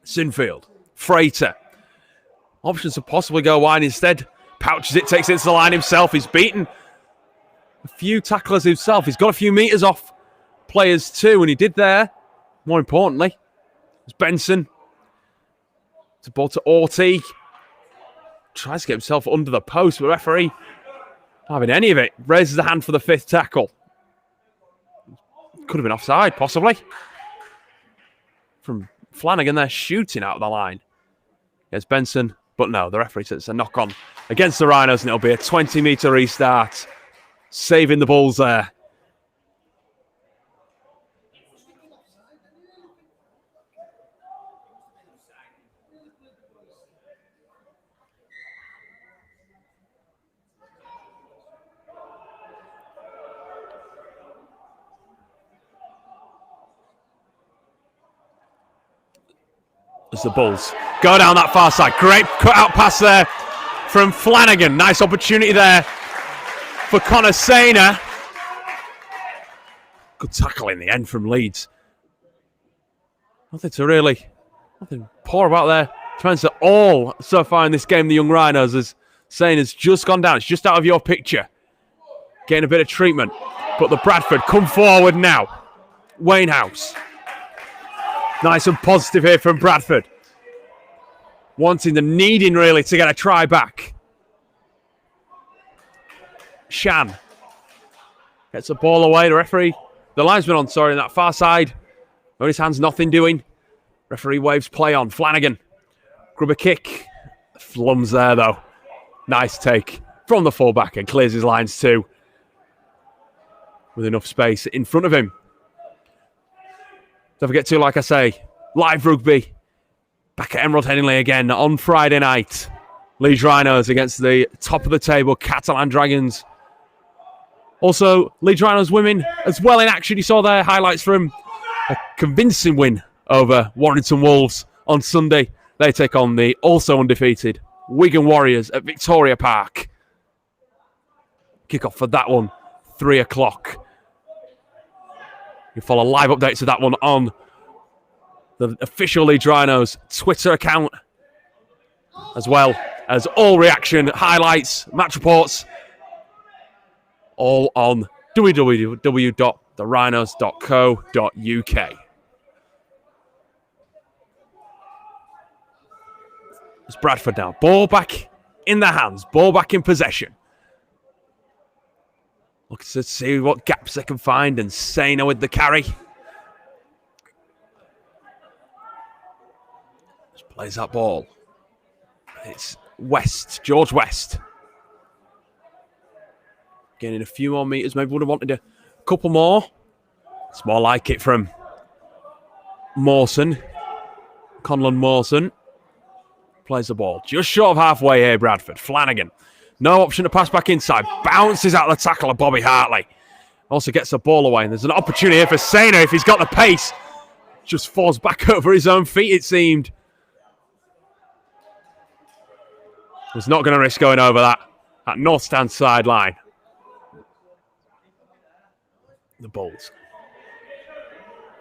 Sinfield. Freighter. Options to possibly go wide instead. Pouches it, takes it to the line himself. He's beaten a few tacklers himself. He's got a few metres off players too, and he did there. More importantly, it's Benson. It's a ball to Orty. Tries to get himself under the post, but the referee not having any of it. Raises the hand for the fifth tackle. Could have been offside, possibly. From Flanagan there, shooting out of the line. It's Benson, but no, the referee says it's a knock on against the Rhinos, and it'll be a 20-metre restart. Saving the Bulls there. As the Bulls go down that far side. Great cut-out pass there from Flanagan. Nice opportunity there for Connor Sainer. Good tackle in the end from Leeds. Nothing poor about there. Defence at all so far in this game, the young Rhinos, as Sainer's just gone down. It's just out of your picture. Getting a bit of treatment. But the Bradford come forward now. Wayne House. Nice and positive here from Bradford. Needing really to get a try back. Shan gets the ball away. The linesman on that far side. On his hands, nothing doing. Referee waves play on. Flanagan. Grub a kick. Flums there though. Nice take from the fullback and clears his lines too. With enough space in front of him. Don't forget to, like I say, live rugby. Back at Emerald Headingley again on Friday night. Leeds Rhinos against the top of the table Catalan Dragons. Also, Leeds Rhinos women as well in action. You saw their highlights from a convincing win over Warrington Wolves on Sunday. They take on the also undefeated Wigan Warriors at Victoria Park. Kick-off for that one, 3 o'clock. You follow live updates of that one on the official Leeds Rhinos Twitter account, as well as all reaction, highlights, match reports, all on www.therhinos.co.uk. It's Bradford now. Ball back in their hands. Ball back in possession. Looking to see what gaps they can find, and Sainer with the carry. Just plays that ball. It's West, George West. Gaining a few more metres. Maybe would have wanted a couple more. It's more like it from Mawson. Conlon Mawson. Plays the ball just short of halfway here, Bradford. Flanagan. No option to pass back inside. Bounces out the tackle of Bobby Hartley. Also gets the ball away. And there's an opportunity here for Sainer if he's got the pace. Just falls back over his own feet, it seemed. Was not going to risk going over that north stand sideline. The Bulls.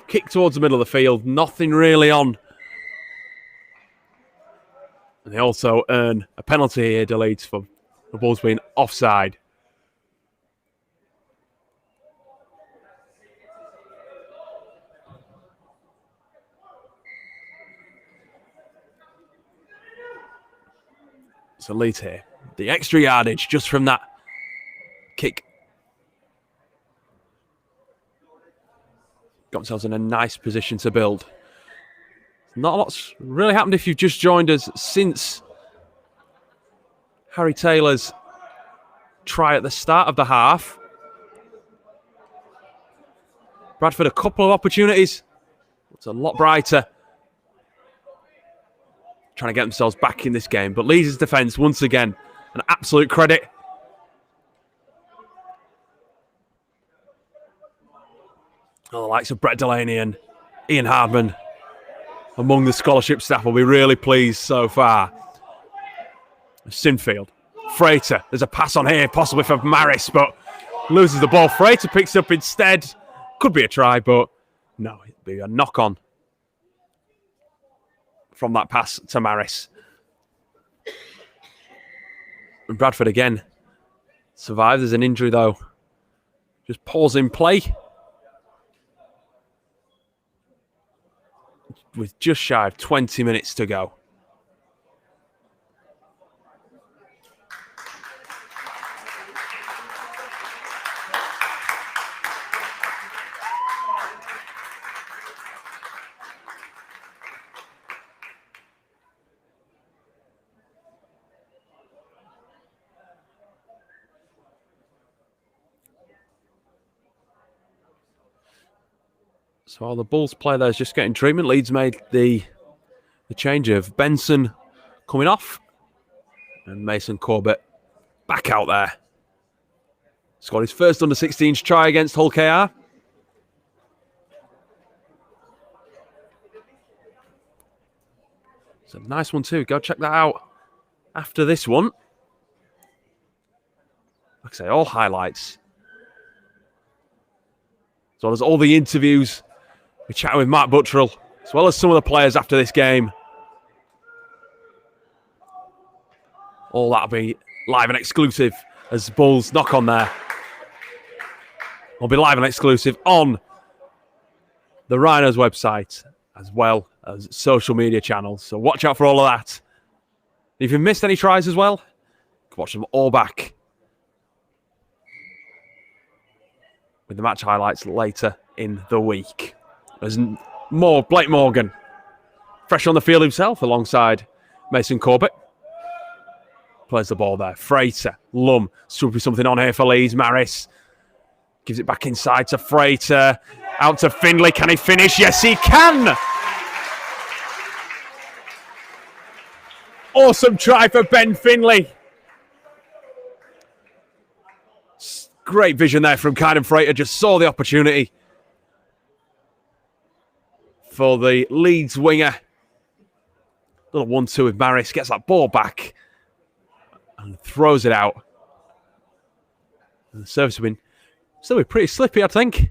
Kick towards the middle of the field. Nothing really on. And they also earn a penalty here, deletes for the Bulls being offside. So Leeds here. The extra yardage just from that kick. Got themselves in a nice position to build. Not a lot's really happened if you've just joined us since Harry Taylor's try at the start of the half. Bradford a couple of opportunities. It's a lot brighter. Trying to get themselves back in this game. But Leeds' defence, once again, an absolute credit. Oh, the likes of Brett Delaney and Ian Hardman among the scholarship staff will be really pleased so far. Sinfield. Frater. There's a pass on here, possibly for Maris, but loses the ball. Frater picks up instead. Could be a try, but no, it'd be a knock-on from that pass to Maris. And Bradford again survives. There's an injury, though. Just pause in play. With just shy of 20 minutes to go. So while the Bulls player there is just getting treatment, Leeds made the change of Benson coming off and Mason Corbett back out there. Scored his first under-16s try against Hull KR. It's a nice one too. Go check that out after this one. Like I say, all highlights. As well as all the interviews. We chatted with Mark Buttrell, as well as some of the players after this game. All that'll be live and exclusive as Bulls knock on there. Will be live and exclusive on the Rhinos website, as well as social media channels. So watch out for all of that. If you've missed any tries as well, watch them all back with the match highlights later in the week. There's more Blake Morgan, fresh on the field himself alongside Mason Corbett. Plays the ball there. Frater, Lum, should be something on here for Leeds. Maris gives it back inside to Frater. Out to Findlay. Can he finish? Yes, he can! Awesome try for Ben Findlay. Great vision there from Kyden Frater. Just saw the opportunity for the Leeds winger. Little 1-2 with Maris. Gets that ball back and throws it out. And the service has been still pretty slippy, I think.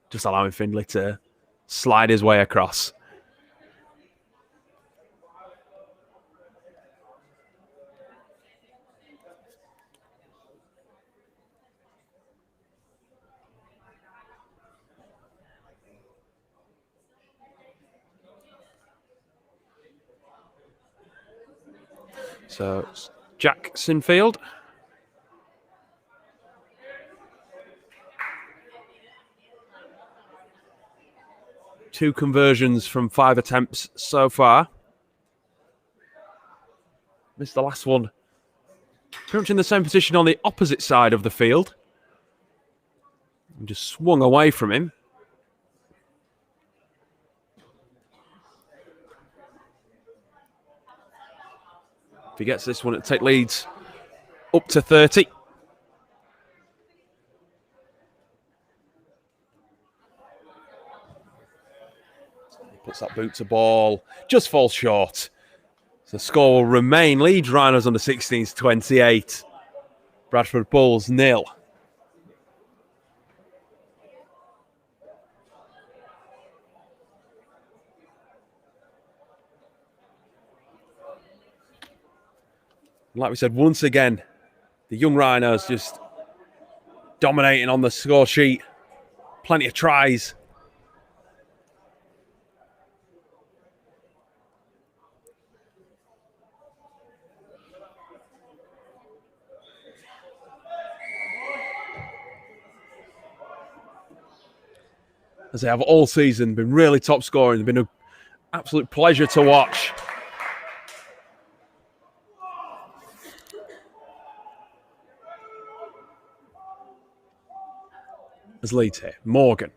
Just allowing Findlay to slide his way across. So, Jack Sinfield. Two conversions from 5 attempts so far. Missed the last one. Pretty much in the same position on the opposite side of the field. And just swung away from him. If he gets this one, it'll take Leeds up to 30. He puts that boot to ball, just falls short. So the score will remain Leeds Rhinos under 16s 28. Bradford Bulls 0. Like we said, once again, the young Rhinos just dominating on the score sheet. Plenty of tries. as they have all season, been really top scoring. They've been an absolute pleasure to watch. As Leeds here, Morgan.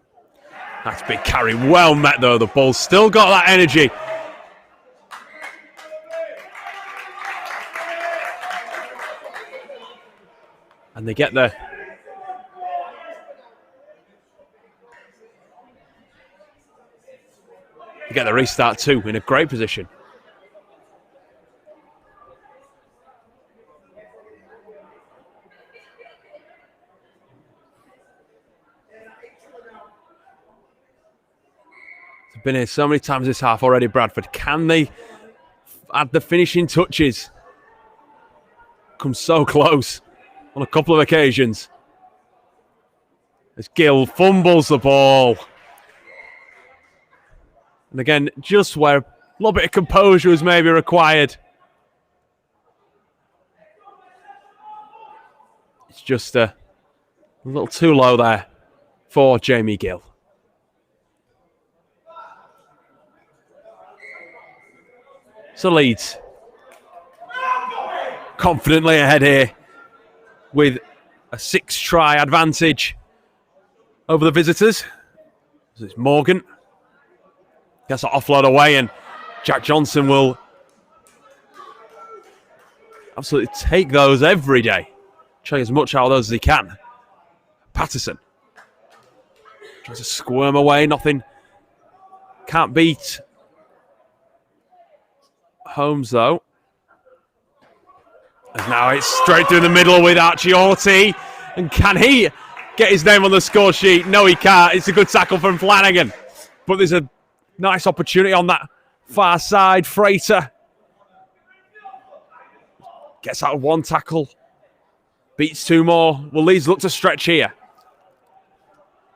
That's a big carry, well met though. The Bulls still got that energy. And they get the restart too, in a great position. They've been here so many times this half already, Bradford. Can they add the finishing touches? Come so close on a couple of occasions. As Gill fumbles the ball. And again, just where a little bit of composure was maybe required. It's just a little too low there for Jamie Gill. So Leeds confidently ahead here with a 6-try advantage over the visitors. This is Morgan. Gets that offload away, and Jack Johnson will absolutely take those every day. Try as much out of those as he can. Patterson tries to squirm away, nothing. Can't beat Holmes though. And now it's straight through the middle with Archie. And can he get his name on the score sheet? No, he can't. It's a good tackle from Flanagan. But there's a nice opportunity on that far side. Frater gets out of one tackle. Beats two more. Will Leeds look to stretch here?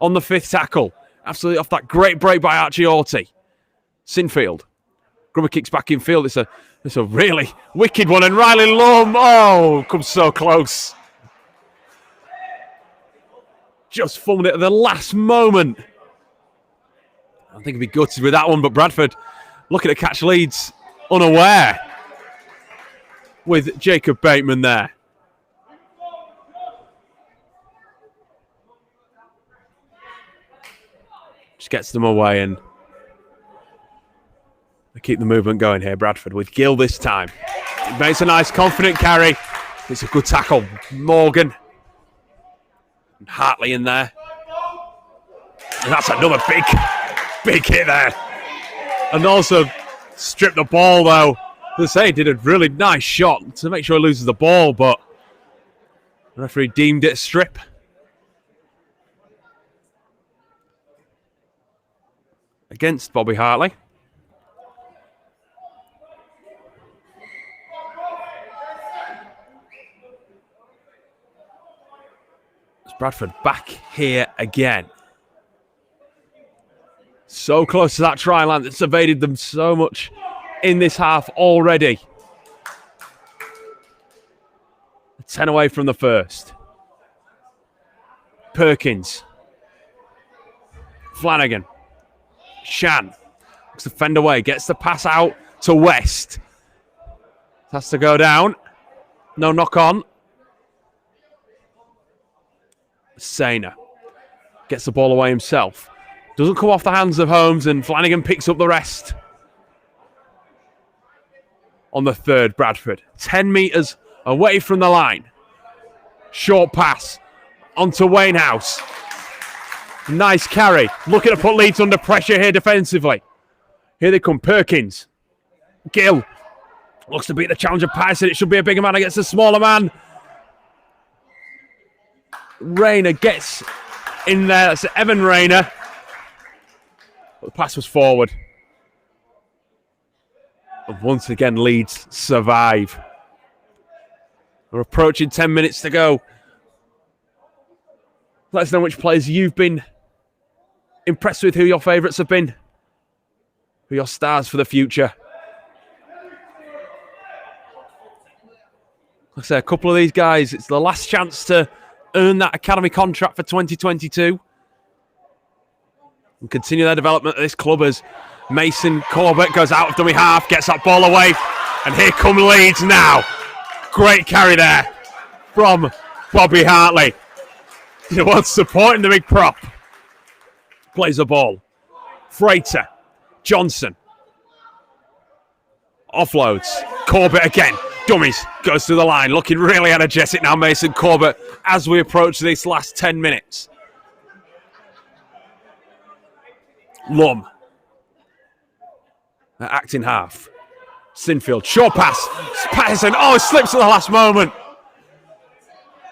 On the 5th tackle. Absolutely off that great break by Archie. Sinfield. Grummer kicks back in field. It's a really wicked one. And Riley Lum, comes so close. Just fumbled it at the last moment. I think he'd be gutted with that one, but Bradford looking to catch Leeds unaware with Jacob Bateman there. Just gets them away, and they keep the movement going here, Bradford, with Gill this time. He makes a nice confident carry. It's a good tackle. Morgan. And Hartley in there. And that's another big hit there. And also stripped the ball, though. The say did a really nice shot to make sure he loses the ball, but the referee deemed it a strip. Against Bobby Hartley. It's Bradford back here again. So close to that try line that's evaded them so much in this half already. 10 away from the first. Perkins. Flanagan. Shan. Looks to fend away. Gets the pass out to West. Has to go down. No knock on. Sainer. Gets the ball away himself. Doesn't come off the hands of Holmes, and Flanagan picks up the rest. On the 3rd, Bradford. 10 metres away from the line. Short pass onto Wainhouse. Nice carry. Looking to put Leeds under pressure here defensively. Here they come. Perkins. Gill. Looks to beat the challenger Patterson. It should be a bigger man against a smaller man. Rayner gets in there. That's Evan Rayner. But the pass was forward. And once again, Leeds survive. We're approaching 10 minutes to go. Let us know which players you've been impressed with, who your favourites have been, who your stars for the future. Like I say, a couple of these guys, it's the last chance to earn that academy contract for 2022. and continue their development at this club as Mason Corbett goes out of dummy half, gets that ball away, and here come Leeds now. Great carry there from Bobby Hartley. You know, supporting the big prop. Plays the ball. Freighter. Johnson. Offloads. Corbett again. Dummies. Goes through the line. Looking really energetic now, Mason Corbett, as we approach this last 10 minutes. Lum. Acting half. Sinfield. Short pass. Patterson. Oh, it slips at the last moment.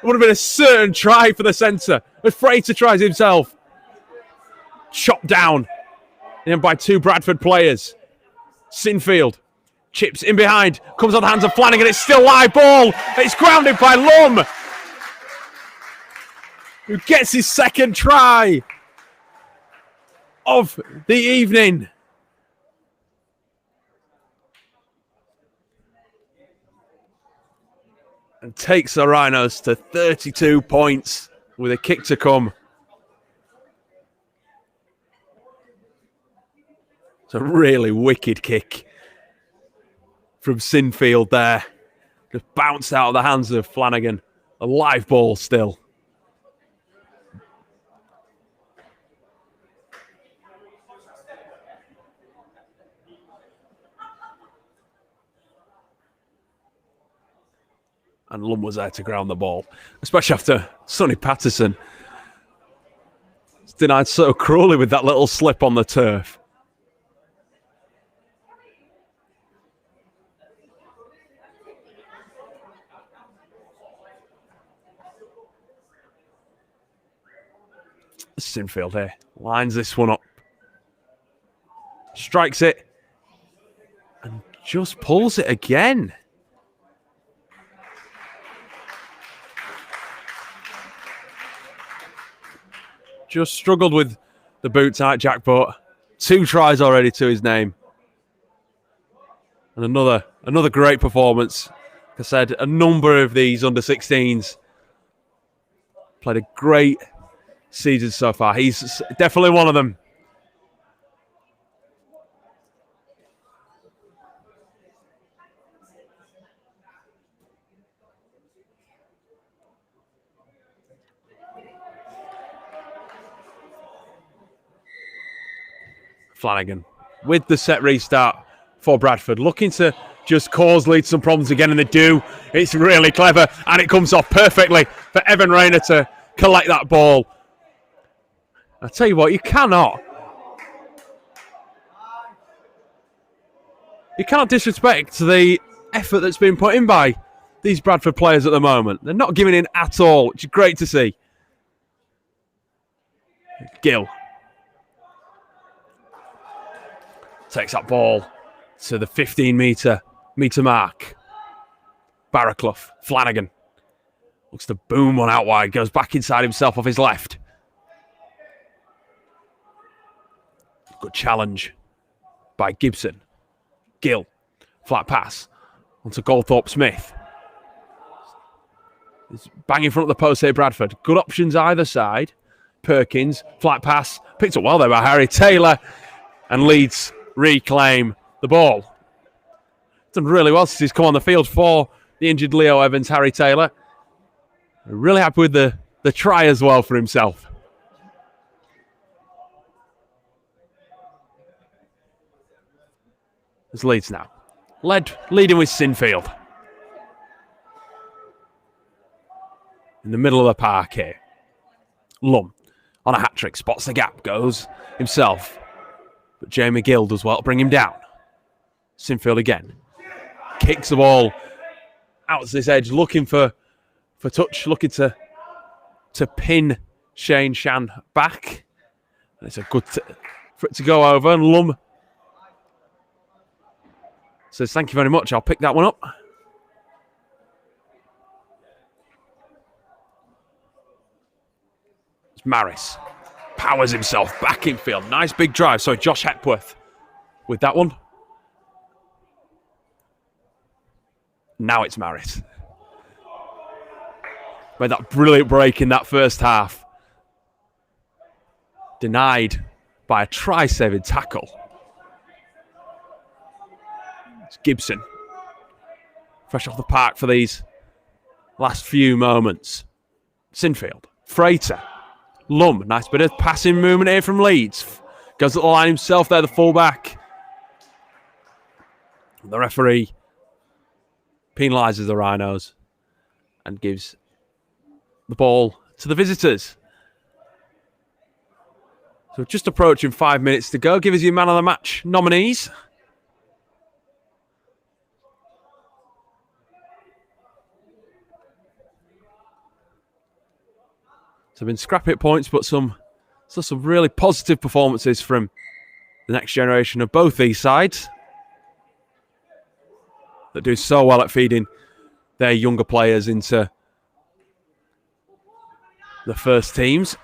It would have been a certain try for the centre. But Freighter tries himself. Chopped down. And by two Bradford players. Sinfield. Chips in behind. Comes on the hands of Flanagan. It's still live ball. It's grounded by Lum, who gets his second try of the evening. And takes the Rhinos to 32 points with a kick to come. It's a really wicked kick from Sinfield there. Just bounced out of the hands of Flanagan. A live ball still. And Lum was there to ground the ball, especially after Sonny Patterson was denied so cruelly with that little slip on the turf. Sinfield here lines this one up, strikes it, and just pulls it again. Just struggled with the boot tight Jack, but 2 tries already to his name. And another great performance. Like I said, a number of these under-16s played a great season so far. He's definitely one of them. Flanagan with the set restart for Bradford, looking to just cause Leeds some problems again, and they do. It's really clever, and it comes off perfectly for Evan Rayner to collect that ball. I tell you what, you cannot disrespect the effort that's been put in by these Bradford players at the moment. They're not giving in at all, which is great to see. Gill takes that ball to the 15-metre mark. Barraclough, Flanagan looks to boom one out wide, goes back inside himself off his left. Good challenge by Gibson. Gill, flat pass onto Goldthorpe Smith. It's bang in front of the post here, Bradford. Good options either side. Perkins, flat pass, picked up well there by Harry Taylor, and Leeds reclaim the ball. Done really well since he's come on the field for the injured Leo Evans, Harry Taylor. Really happy with the try as well for himself. It's Leeds now. Leading with Sinfield. In the middle of the park here. Lum on a hat-trick, spots the gap, goes himself. But Jamie Gill does well to bring him down. Sinfield again. Kicks the ball out to this edge, looking for touch, looking to pin Shane Shan back. And it's a good for it to go over, and Lum says, "Thank you very much, I'll pick that one up." It's Maris. Powers himself back in field. Nice big drive. Sorry, Josh Hepworth with that one. Now it's Maris. Made that brilliant break in that first half. Denied by a try-saving tackle. It's Gibson. Fresh off the park for these last few moments. Sinfield. Freighter. Lum. Nice bit of passing movement here from Leeds. Goes at the line himself there, the fullback. The referee penalises the Rhinos and gives the ball to the visitors. So just approaching 5 minutes to go. Give us your man of the match nominees. So been scrappy at points, but some really positive performances from the next generation of both these sides that do so well at feeding their younger players into the first teams.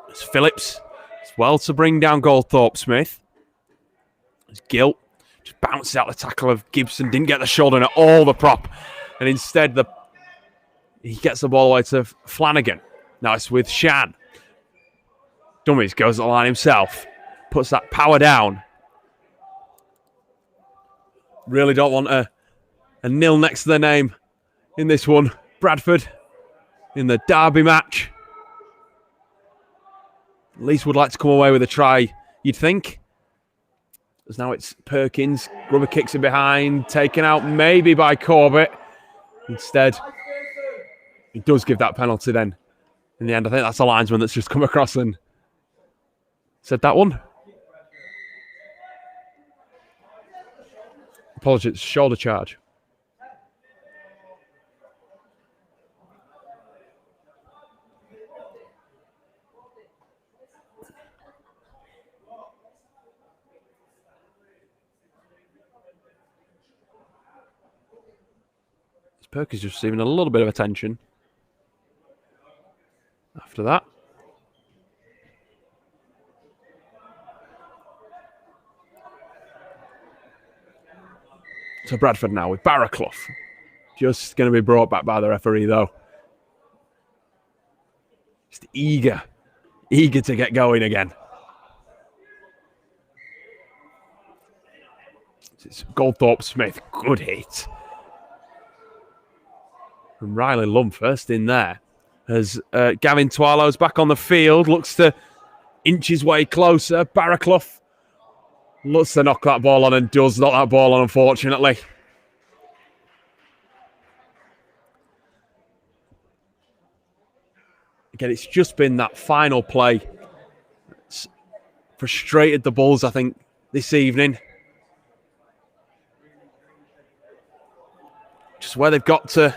It's Phillips as well to bring down Goldthorpe Smith. It's Gilt just bounced out the tackle of Gibson, didn't get the shoulder at all, the prop, and instead he gets the ball away to Flanagan. Now it's with Shan. Dummies goes to the line himself, puts that power down. Really don't want a nil next to their name in this one. Bradford in the derby match. At least would like to come away with a try, you'd think. As now it's Perkins. Grubber kicks it behind. Taken out maybe by Corbett. Instead, he does give that penalty then. In the end, I think that's a linesman that's just come across and said that one. Apologies, shoulder charge. Perkins just receiving a little bit of attention after that. So Bradford now with Barraclough. Just going to be brought back by the referee though. Just eager to get going again. It's Goldthorpe Smith, good hit. From Riley Lum first in there. As Gavin Twirlow's back on the field, looks to inch his way closer. Barraclough looks to knock that ball on and does knock that ball on, unfortunately. Again, it's just been that final play that's frustrated the Bulls, I think, this evening. Just where they've got to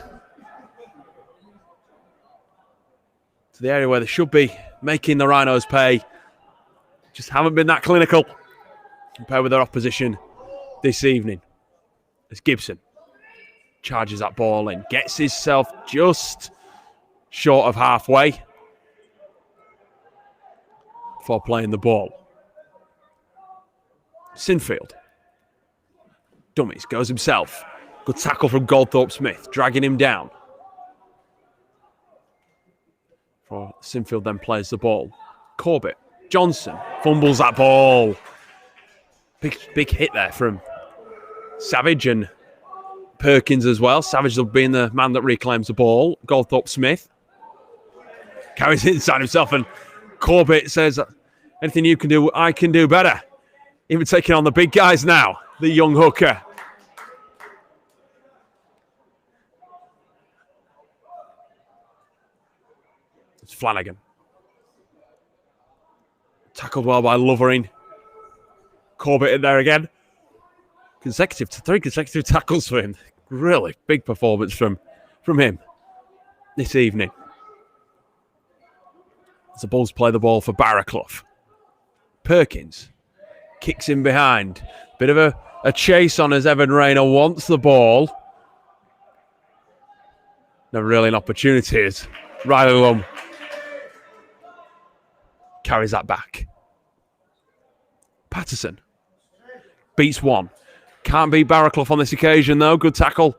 the area where they should be making the Rhinos pay. Just haven't been that clinical compared with their opposition this evening. As Gibson charges that ball in, gets himself just short of halfway before playing the ball. Sinfield. Dummies, goes himself. Good tackle from Goldthorpe Smith, dragging him down. For Sinfield then plays the ball. Corbett. Johnson fumbles that ball. Big hit there from Savage and Perkins as well. Savage being the man that reclaims the ball. Goldthorpe Smith carries it inside himself, and Corbett says, anything you can do, I can do better. Even taking on the big guys now, the young hooker. It's Flanagan. Tackled well by Lovering. Corbett in there again. Three consecutive tackles for him. Really big performance from him this evening. As the Bulls play the ball for Barraclough. Perkins kicks in behind. Bit of a chase on as Evan Rayner wants the ball. Never really an opportunity as Riley Lum carries that back. Patterson beats one. Can't beat Barraclough on this occasion though. Good tackle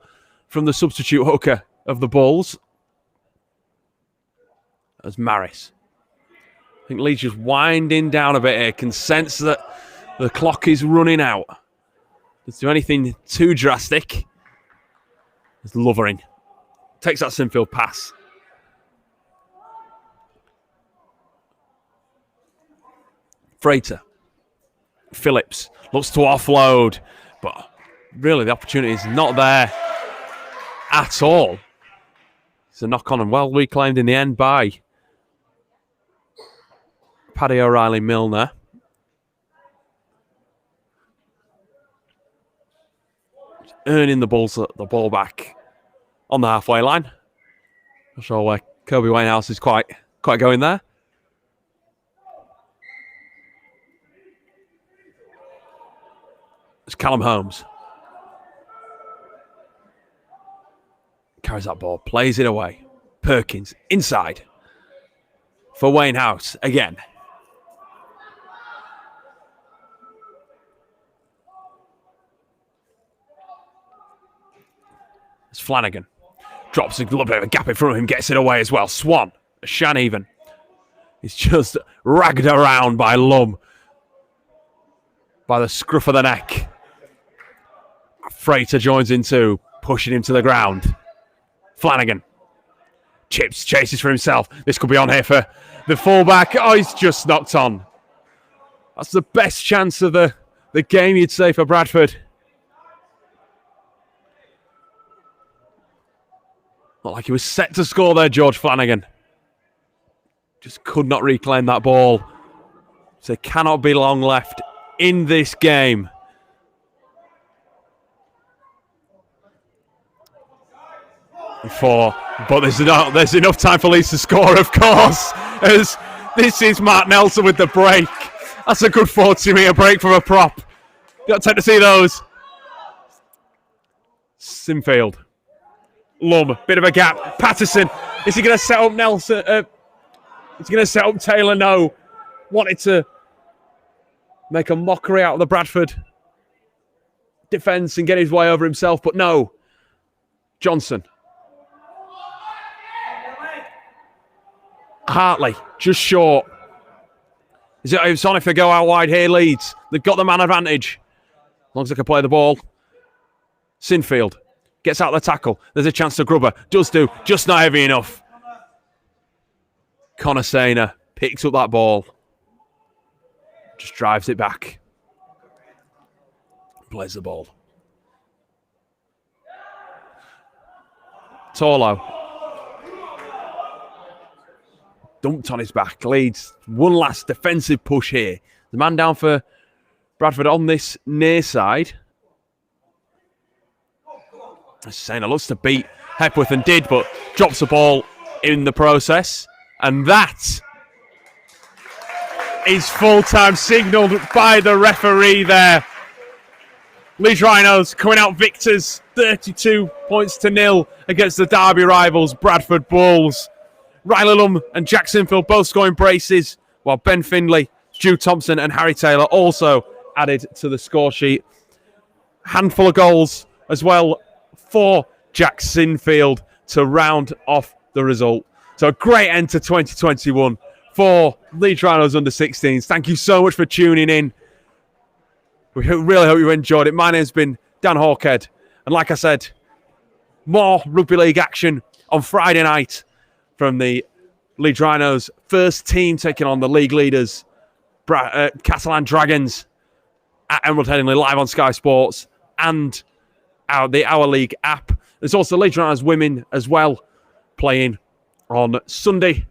from the substitute hooker of the Bulls. As Maris I think Leeds just winding down a bit here, can sense that the clock is running out. Let's do anything too drastic. It's Lovering. Takes that Sinfield pass. Freighter. Phillips looks to offload, but really the opportunity is not there at all. It's a knock on and well reclaimed in the end by Paddy O'Reilly-Milner. Earning the Bulls the ball back on the halfway line. Not sure where Kobe Winehouse is quite going there. It's Callum Holmes. Carries that ball, plays it away. Perkins inside for Winehouse again. It's Flanagan. Drops a little bit of a gap in front of him, gets it away as well. Swan, Shan even. He's just ragged around by Lum. By the scruff of the neck. Freighter joins in too, pushing him to the ground. Flanagan. Chips, chases for himself. This could be on here for the fullback. Oh, he's just knocked on. That's the best chance of the game, you'd say, for Bradford. Not like he was set to score there, George Flanagan. Just could not reclaim that ball. So there cannot be long left in this game. But there's enough time for Leeds to score, of course, as this is Mark Nelson with the break. That's a good 40-metre break from a prop. You don't tend to see those. Sinfield. Lum, bit of a gap. Patterson, is he going to set up Nelson? Is he going to set up Taylor? No. Wanted to make a mockery out of the Bradford defence and get his way over himself, but no. Johnson. Hartley, just short. It's on if they go out wide here, Leeds. They've got the man advantage. As long as they can play the ball. Sinfield gets out the tackle. There's a chance to Grubber. Does do, just not heavy enough. Connor Sainer picks up that ball. Just drives it back. Plays the ball. Torlo. Dumped on his back. Leeds, one last defensive push here. The man down for Bradford on this near side. Sainer looks to beat Hepworth and did, but drops the ball in the process. And that is full-time signalled by the referee there. Leeds Rhinos coming out victors, 32 points to 0 against the Derby rivals, Bradford Bulls. Riley Lum and Jack Sinfield both scoring braces, while Ben Findlay, Stu Thompson and Harry Taylor also added to the score sheet. Handful of goals as well for Jack Sinfield to round off the result. So a great end to 2021 for Leeds Rhinos under 16s. Thank you so much for tuning in. We really hope you enjoyed it. My name's been Dan Hawkhead. And like I said, more rugby league action on Friday night from the Leeds Rhinos first team taking on the league leaders, Catalan Dragons, at Emerald Headingley, live on Sky Sports and the Our League app. There's also Leeds Rhinos women as well, playing on Sunday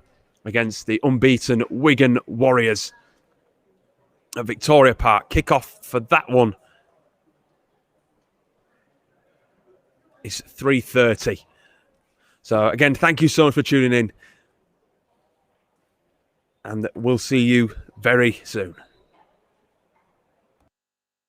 against the unbeaten Wigan Warriors at Victoria Park. Kickoff for that one is 3:30. So again, thank you so much for tuning in. And we'll see you very soon.